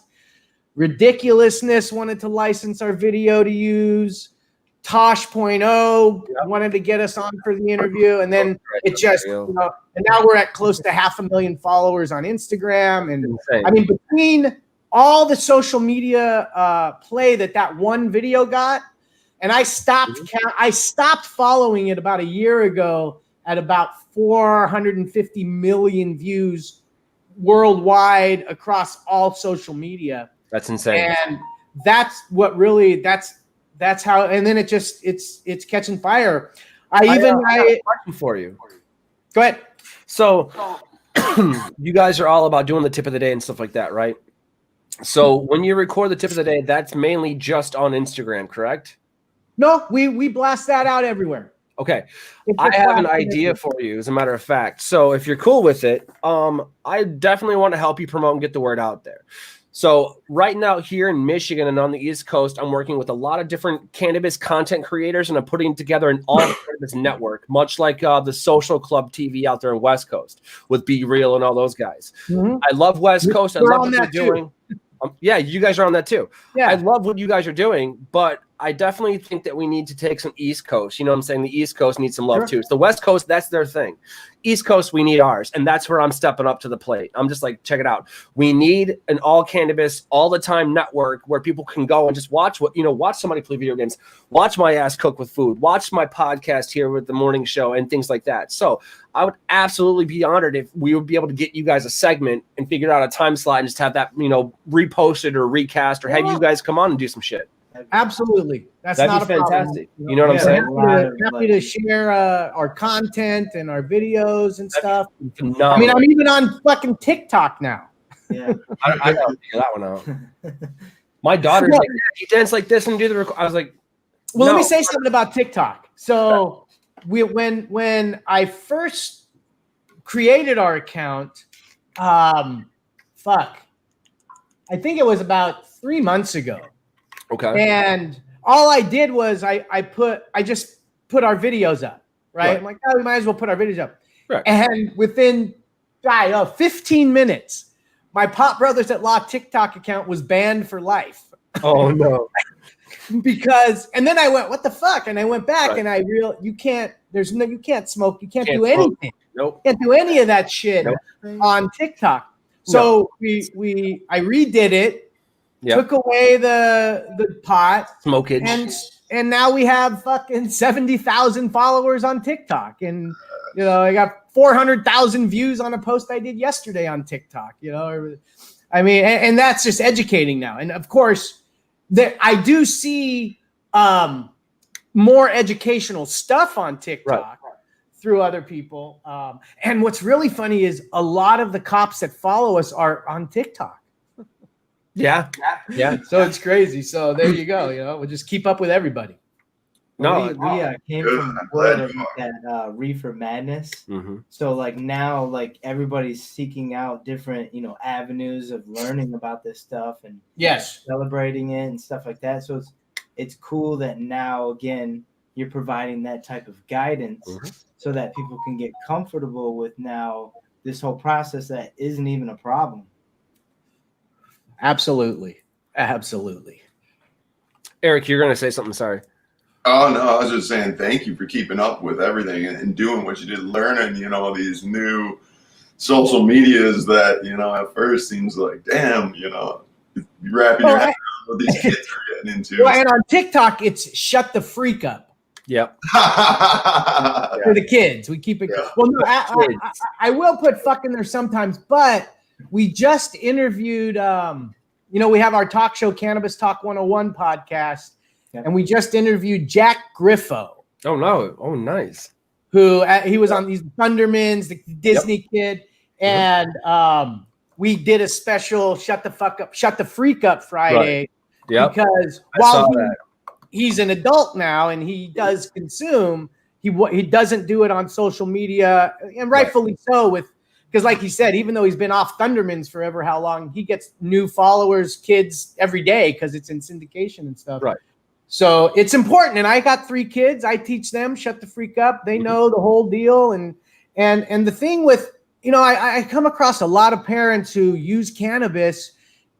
Ridiculousness wanted to license our video to use. Tosh.0 wanted to get us on for the interview, and then it just, and now we're at close to 500,000 followers on Instagram. And I mean, between all the social media play that one video got, and I stopped following it about a year ago at about 450 million views worldwide across all social media.
That's insane.
And that's what really that's how, and then it's catching fire. I have a question
for you.
Go ahead.
So you guys are all about doing the tip of the day and stuff like that, right? So when you record the tip of the day, that's mainly just on Instagram, correct?
No, we blast that out everywhere.
Okay. I have an idea for you, as a matter of fact. So if you're cool with it, I definitely want to help you promote and get the word out there. So right now here in Michigan and on the East Coast, I'm working with a lot of different cannabis content creators, and I'm putting together an all-cannabis network, much like the Social Club TV out there in West Coast with Be Real and all those guys. Mm-hmm. I love West Coast. I love what you're doing. Yeah, you guys are on that too. Yeah, I love what you guys are doing, but I definitely think that we need to take some East Coast. You know what I'm saying? The East Coast needs some love too. So the West Coast, that's their thing. East Coast, we need ours. And that's where I'm stepping up to the plate. I'm just like, check it out. We need an all cannabis, all the time network where people can go and just watch watch somebody play video games, watch my ass cook with food, watch my podcast here with the morning show and things like that. So I would absolutely be honored if we would be able to get you guys a segment and figure out a time slot and just have that, reposted or recast or have you guys come on and do some shit.
Absolutely. That'd
not
be
fantastic. You know what I'm saying?
Happy to share our content and our videos and stuff.
Phenomenal.
I mean, I'm even on fucking TikTok now.
Yeah.
I gotta figure that one out. My daughter's like, you dance like this and do the I was like,
well, let me say something about TikTok. So when I first created our account, I think it was about 3 months ago.
Okay.
And all I did was I just put our videos up, right? I'm like, we might as well put our videos up.
Right.
And within 15 minutes, my Pop Brothers at Law TikTok account was banned for life.
Oh no.
And then I went, what the fuck? And I went back and you can't smoke, you can't do anything.
Nope.
You can't do any of that shit on TikTok. So I redid it. Took away the pot,
smokage,
and now we have fucking 70,000 followers on TikTok, and I got 400,000 views on a post I did yesterday on TikTok. I mean, and that's just educating now, and of course, that I do see more educational stuff on TikTok through other people, and what's really funny is a lot of the cops that follow us are on TikTok.
Yeah.
So it's crazy. So there you go. We'll just keep up with everybody.
No, we came from the world of that reefer madness.
Mm-hmm.
So now everybody's seeking out different avenues of learning about this stuff and celebrating it and stuff like that. So it's cool that now again you're providing that type of guidance so that people can get comfortable with now this whole process that isn't even a problem.
Absolutely.
Eric, you're going to say something. Sorry.
Oh, no. I was just saying thank you for keeping up with everything and doing what you did, learning, these new social medias that, at first seems like, damn, you're wrapping your head around what these kids are getting into.
Well, and on TikTok, it's shut the freak up.
Yep.
For the kids. We keep it. Yeah. Well, no, I will put fuck in there sometimes, but we just interviewed, we have our talk show, Cannabis Talk 101 podcast, and we just interviewed Jack Griffo.
Oh, no. Oh, nice.
Who he was on these Thundermans, the Disney kid, and we did a special Shut the Freak Up Friday.
Right.
Because while he's an adult now and he does consume, he doesn't do it on social media, and rightfully so because like he said, even though he's been off Thundermans forever, how long, he gets new followers, kids every day because it's in syndication and stuff.
Right.
So it's important. And I got 3 kids. I teach them, shut the freak up. They know the whole deal. And the thing with you know, I come across a lot of parents who use cannabis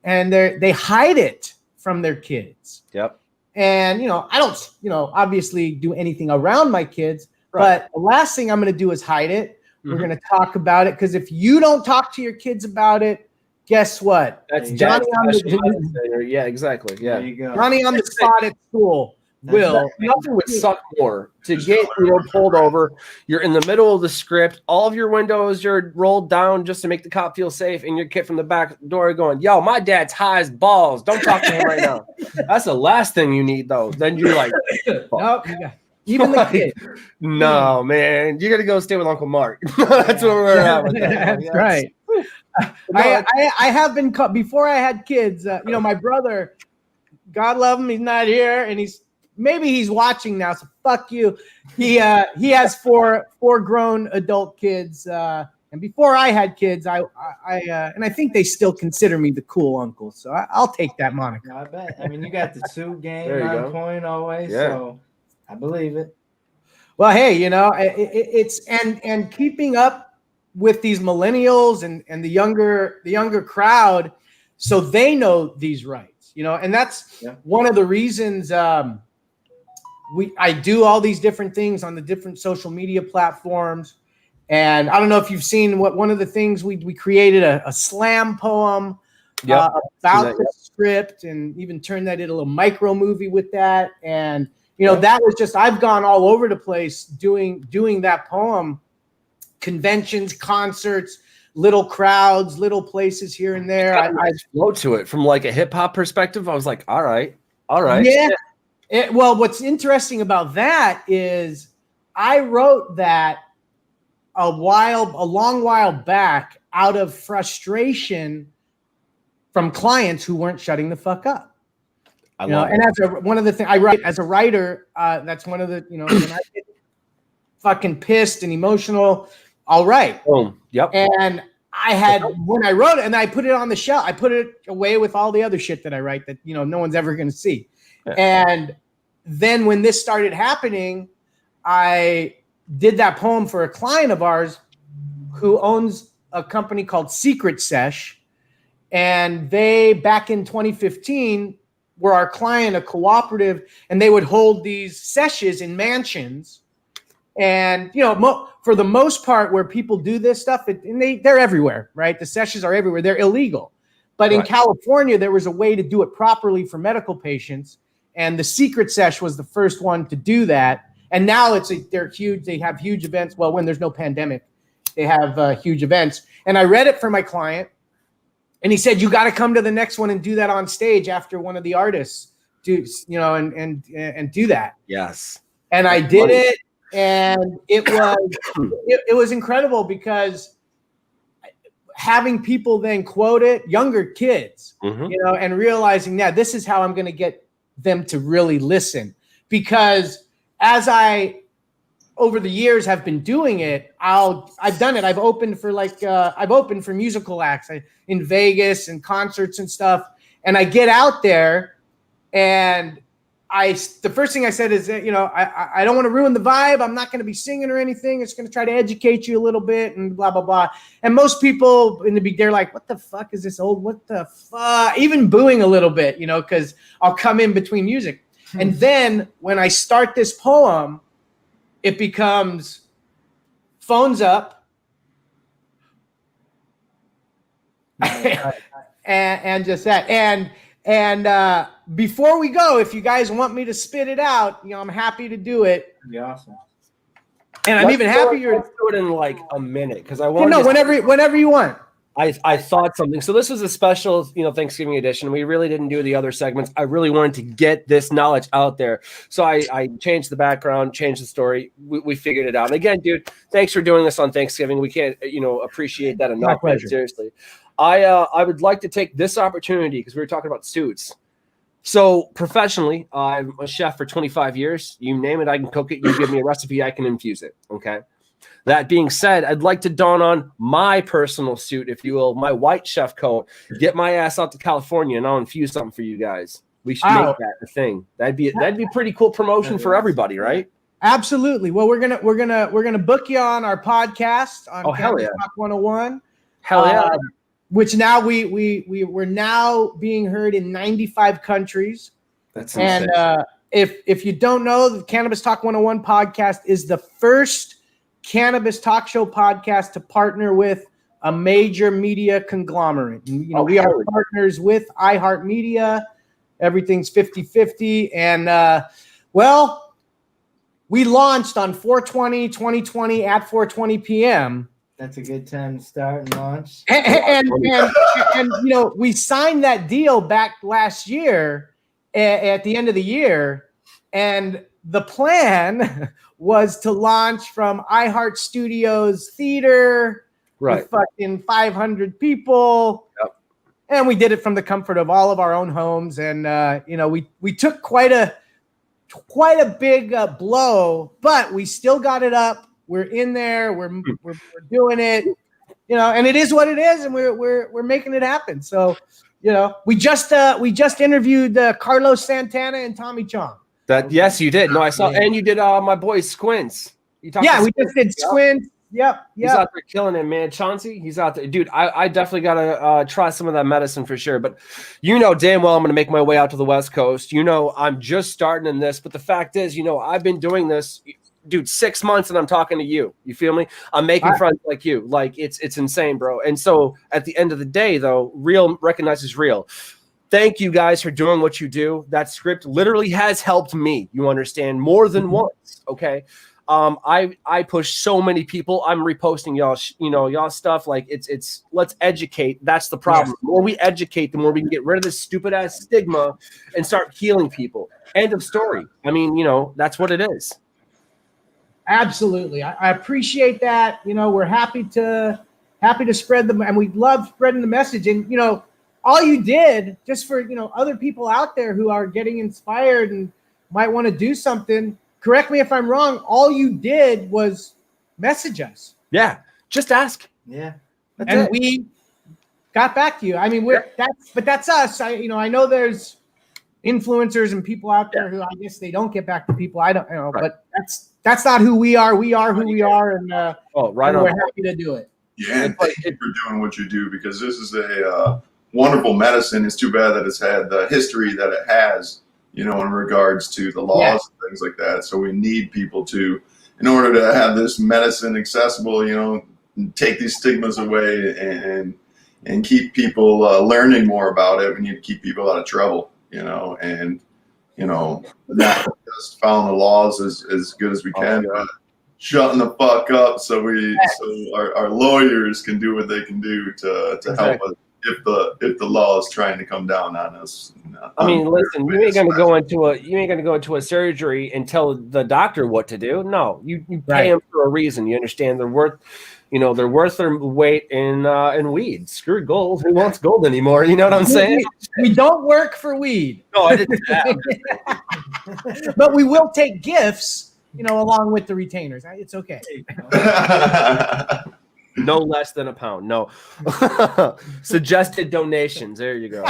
and they hide it from their kids.
Yep.
And, you know, I don't, you know, obviously do anything around my kids,
Right.
but the last thing I'm going to do is hide it. We're going to talk about it, because if you don't talk to your kids about it, guess what?
That's
Johnny on
yeah, exactly. Yeah.
There you go.
Johnny on the spot at school will.
Nothing would suck more to get pulled over. You're in the middle of the script. All of your windows are rolled down just to make the cop feel safe, and your kid from the back door going, "Yo, my dad's high as balls. Don't talk to him right now." That's the last thing you need, though. Then you're like,
nope. Even the kid.
No, man, you got to go stay with Uncle Mark. That's where we're at with that.
That's right. I have been caught before I had kids. You know, my brother, God love him, he's not here, and maybe he's watching now. So fuck you. He has four grown adult kids. And before I had kids, I think they still consider me the cool uncle. So I'll take that moniker.
I bet. I mean, you got the suit game
There you
on
go.
point always.
Yeah.
So I believe it.
Well, hey, you know, it's and keeping up with these millennials and the younger crowd, so they know these rights, you know, and that's one of the reasons I do all these different things on the different social media platforms. And I don't know if you've seen one of the things we created a slam poem about the script, and even turned that into a little micro movie with that. And you know, that was just, I've gone all over the place doing that poem, conventions, concerts, little crowds, little places here and there. I
flow to it from like a hip hop perspective. I was like, all right.
Yeah. Well, what's interesting about that is I wrote that a long while back out of frustration from clients who weren't shutting the fuck up. And one of the things I write as a writer, that's one of the, you know, when I get fucking pissed and emotional, I'll write.
Boom. Yep.
And when I wrote it, and I put it on the shelf, I put it away with all the other shit that I write that, you know, no one's ever going to see. Yeah. And then when this started happening, I did that poem for a client of ours who owns a company called CHRONIclez. And they, back in 2015, were our client, a cooperative, and they would hold these sessions in mansions. And, you know, for the most part, where people do this stuff, and they're everywhere, right? The sessions are everywhere. They're illegal. But in California, there was a way to do it properly for medical patients. And the CHRONIclez was the first one to do that. And now they're huge. They have huge events. Well, when there's no pandemic, they have huge events. And I read it for my client. And he said, "You got to come to the next one and do that on stage after one of the artists do, you know, and do that."
Yes.
And I did it, and it was incredible, because having people then quote it, younger kids, you know, and realizing that this is how I'm going to get them to really listen. Because as I over the years have been doing it, I've done it. I've opened for musical acts in Vegas and concerts and stuff. And I get out there, and the first thing I said is, you know, I don't want to ruin the vibe. I'm not going to be singing or anything. It's going to try to educate you a little bit and blah, blah, blah. And most people they're like, "What the fuck is this old? What the fuck?" Even booing a little bit, you know, because I'll come in between music. And then when I start this poem, it becomes phones up and just that. And before we go, if you guys want me to spit it out, you know, I'm happy to do it.
Be awesome.
And I'm even happier.
Let's do it in like a minute, because I want.
No, whenever you want.
I thought something. So this was a special, you know, Thanksgiving edition. We really didn't do the other segments. I really wanted to get this knowledge out there. So I changed the background, changed the story. We figured it out. And again, dude, thanks for doing this on Thanksgiving. We can't, you know, appreciate that enough.
My pleasure.
Seriously. I would like to take this opportunity, because we were talking about suits. So professionally, I'm a chef for 25 years. You name it, I can cook it. You give me a recipe, I can infuse it. Okay. That being said, I'd like to don on my personal suit, if you will, my white chef coat, get my ass out to California, and I'll infuse something for you guys. We should make that a thing. That'd be pretty cool promotion for everybody, right?
Absolutely. Well, we're gonna book you on our podcast on
hell yeah.
Talk 101.
Hell yeah.
Which now we're now being heard in 95 countries.
That's insane.
And if you don't know, the Cannabis Talk 101 podcast is the first cannabis talk show podcast to partner with a major media conglomerate. And, we are partners with iHeartMedia. Everything's 50-50. And we launched on 4/20/2020 at 4:20 p.m.
That's a good time to start and launch.
And we signed that deal back last year at the end of the year, and the plan was to launch from iHeart Studios Theater with fucking 500 people.
Yep.
And we did it from the comfort of all of our own homes. And, we took quite a big blow, but we still got it up. We're in there. We're doing it, and it is what it is, and we're making it happen. So, we just interviewed Carlos Santana and Tommy Chong.
Yes, you did. No, I saw, and you did my boy Squints.
We just did Squints. Yep.
He's out there killing it, man. Chauncey, he's out there. Dude, I definitely got to try some of that medicine for sure. But damn well I'm going to make my way out to the West Coast. I'm just starting in this. But the fact is, I've been doing this, dude, 6 months and I'm talking to you. You feel me? I'm making friends like you. Like, it's insane, bro. And so at the end of the day, though, real recognizes real. Thank you guys for doing what you do. That script literally has helped me, you understand, more than once, okay? I push so many people. I'm reposting y'all stuff. Like it's let's educate. That's the problem. The more we educate, the more we can get rid of this stupid ass stigma and start healing people. End of story. I mean, that's what it is.
Absolutely. I appreciate that. We're happy to spread them, and we love spreading the message. And, all you did, just for, other people out there who are getting inspired and might want to do something, correct me if I'm wrong, all you did was message us.
Yeah. Just ask.
Yeah.
And we got back to you. I mean, that's us. I know there's influencers and people out there who I guess they don't get back to people. I don't know, but that's not who we are. We are who we are, and and we're happy to do it.
Yeah, and thank you for doing what you do, because this is a wonderful medicine. It's too bad that it's had the history that it has, in regards to the laws and things like that. So we need people to, in order to have this medicine accessible, take these stigmas away and keep people learning more about it. We need to keep people out of trouble, and not just following the laws as good as we can, but shutting the fuck up so our lawyers can do what they can do to help us if the law is trying to come down on us.
I mean, listen, you ain't gonna go into a surgery and tell the doctor what to do. No, you pay them for a reason. You understand they're worth their weight in weed. Screw gold. Who wants gold anymore? You know what I'm saying?
We don't work for weed.
No, I didn't.
But we will take gifts, along with the retainers. It's okay.
No less than £1. No. Suggested donations. There you go.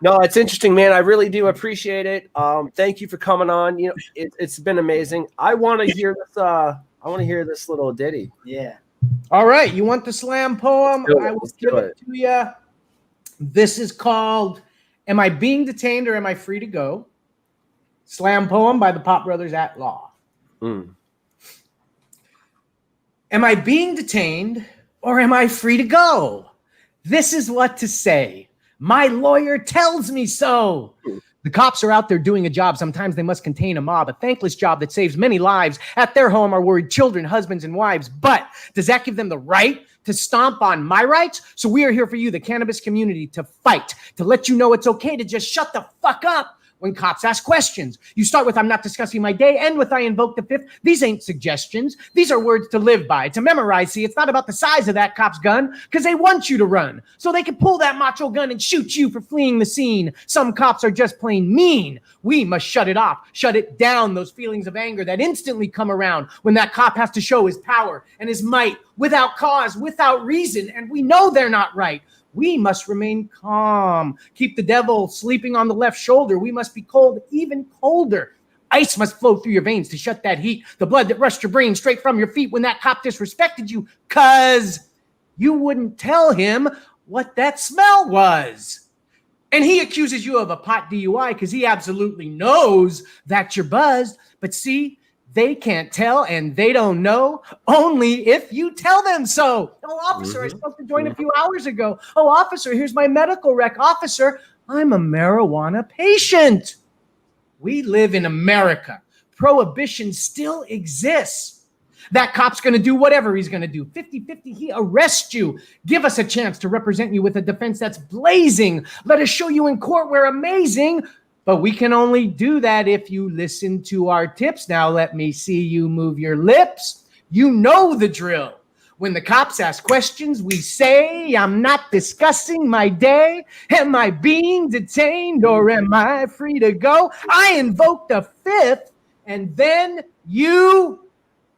No, it's interesting, man. I really do appreciate it. Thank you for coming on. It's been amazing. I want to hear this. I want to hear this little ditty.
Yeah.
All right. You want the slam poem? I will give it to you. This is called "Am I Being Detained or Am I Free to Go?" Slam poem by the Pop Brothers at Law. Am I being detained or am I free to go? This is what to say. My lawyer tells me so. The cops are out there doing a job. Sometimes they must contain a mob, a thankless job that saves many lives. At their home are worried children, husbands, and wives. But does that give them the right to stomp on my rights? So we are here for you, the cannabis community, to fight, to let you know it's okay to just shut the fuck up when cops ask questions. You start with, "I'm not discussing my day," end with, "I invoke the fifth." These ain't suggestions. These are words to live by, to memorize. See, it's not about the size of that cop's gun, because they want you to run, so they can pull that macho gun and shoot you for fleeing the scene. Some cops are just plain mean. We must shut it off, shut it down, those feelings of anger that instantly come around when that cop has to show his power and his might without cause, without reason, and we know they're not right. We must remain calm. Keep the devil sleeping on the left shoulder. We must be cold, even colder. Ice must flow through your veins to shut that heat. The blood that rushed your brain straight from your feet when that cop disrespected you, cause you wouldn't tell him what that smell was. And he accuses you of a pot DUI because he absolutely knows that you're buzzed. But see, they can't tell and they don't know, only if you tell them so. Oh, officer, I spoke to Joint a few hours ago. Oh, officer, here's my medical rec. Officer, I'm a marijuana patient. We live in America. Prohibition still exists. That cop's going to do whatever he's going to do. 50-50, he arrests you. Give us a chance to represent you with a defense that's blazing. Let us show you in court we're amazing. But we can only do that if you listen to our tips. Now let me see you move your lips. You know the drill. When the cops ask questions, we say, I'm not discussing my day. Am I being detained or am I free to go? I invoke the fifth, and then you...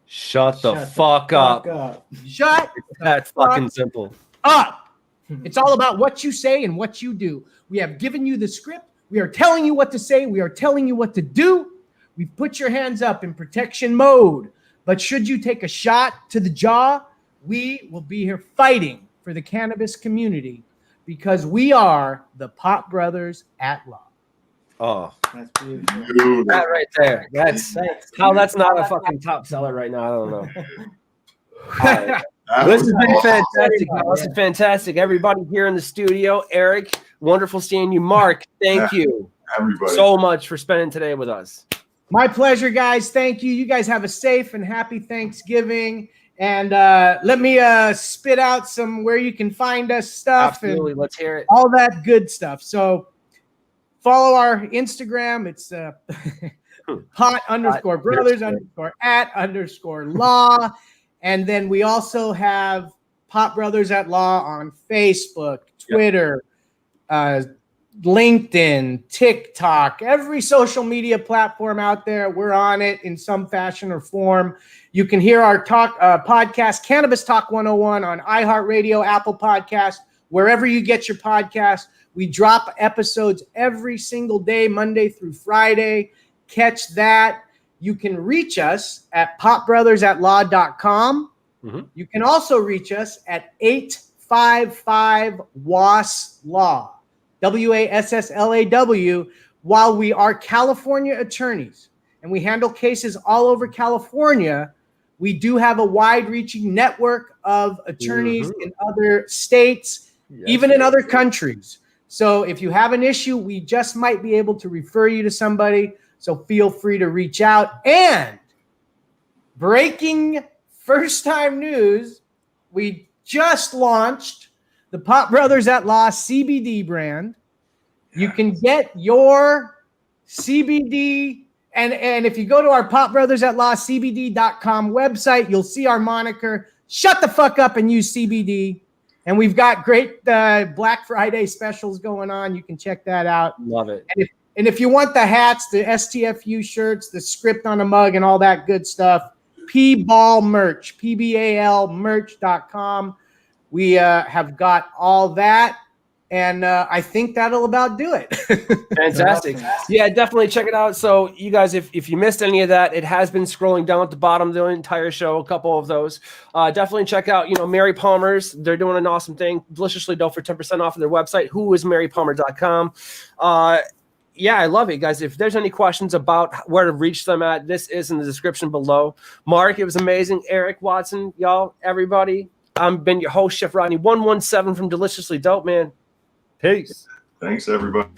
Shut the fuck up.
Shut
That's fucking simple.
Up. It's all about what you say and what you do. We have given you the script. We are telling you what to say. We are telling you what to do. We've put your hands up in protection mode. But should you take a shot to the jaw, we will be here fighting for the cannabis community because we are the Pot Brothers at Law.
Oh,
That's beautiful.
that right there. That's how that's not a fucking top seller right now. I don't know. This has been fantastic. This is fantastic. Everybody here in the studio, Eric, wonderful seeing you. Mark, thank you
Everybody.
so much for spending today with us.
My pleasure, guys. Thank you. You guys have a safe and happy Thanksgiving. And let me spit out some where you can find us stuff.
Absolutely.
And
let's hear it.
all that good stuff. So follow our Instagram. It's pot_brothers_at_law. And then we also have Pot Brothers at Law on Facebook, Twitter, LinkedIn, TikTok, every social media platform out there. We're on it in some fashion or form. You can hear our podcast, Cannabis Talk 101, on iHeartRadio, Apple Podcast, wherever you get your podcast. We drop episodes every single day, Monday through Friday. Catch that. You can reach us at potbrothersatlawcom. You can also reach us at 855-WASSLAW, WASSLAW, while we are California attorneys and we handle cases all over California. We do have a wide-reaching network of attorneys in other states, even in other countries. So if you have an issue, we just might be able to refer you to somebody. So feel free to reach out. And breaking first-time news, we just launched the Pot Brothers at Law CBD brand. You can get your CBD, and if you go to our potbrothersatlawcbd.com website, you'll see our moniker. Shut the fuck up and use CBD. And we've got great Black Friday specials going on. You can check that out.
Love it.
And if you want the hats, the STFU shirts, the script on a mug, and all that good stuff, P-Ball merch, PBAL merch.com. We have got all that. And I think that'll about do it.
Fantastic. Yeah, definitely check it out. So you guys, if you missed any of that, it has been scrolling down at the bottom of the entire show, a couple of those. Definitely check out, Mary Palmer's. They're doing an awesome thing. Deliciously Dope for 10% off of their website, whoismarypalmer.com. Yeah, I love it, guys. If there's any questions about where to reach them at, this is in the description below. Mark, it was amazing. Eric, Watson, y'all, everybody. I've been your host, Chef Rodney 117 from Deliciously Dope, man. Peace.
Thanks, everybody.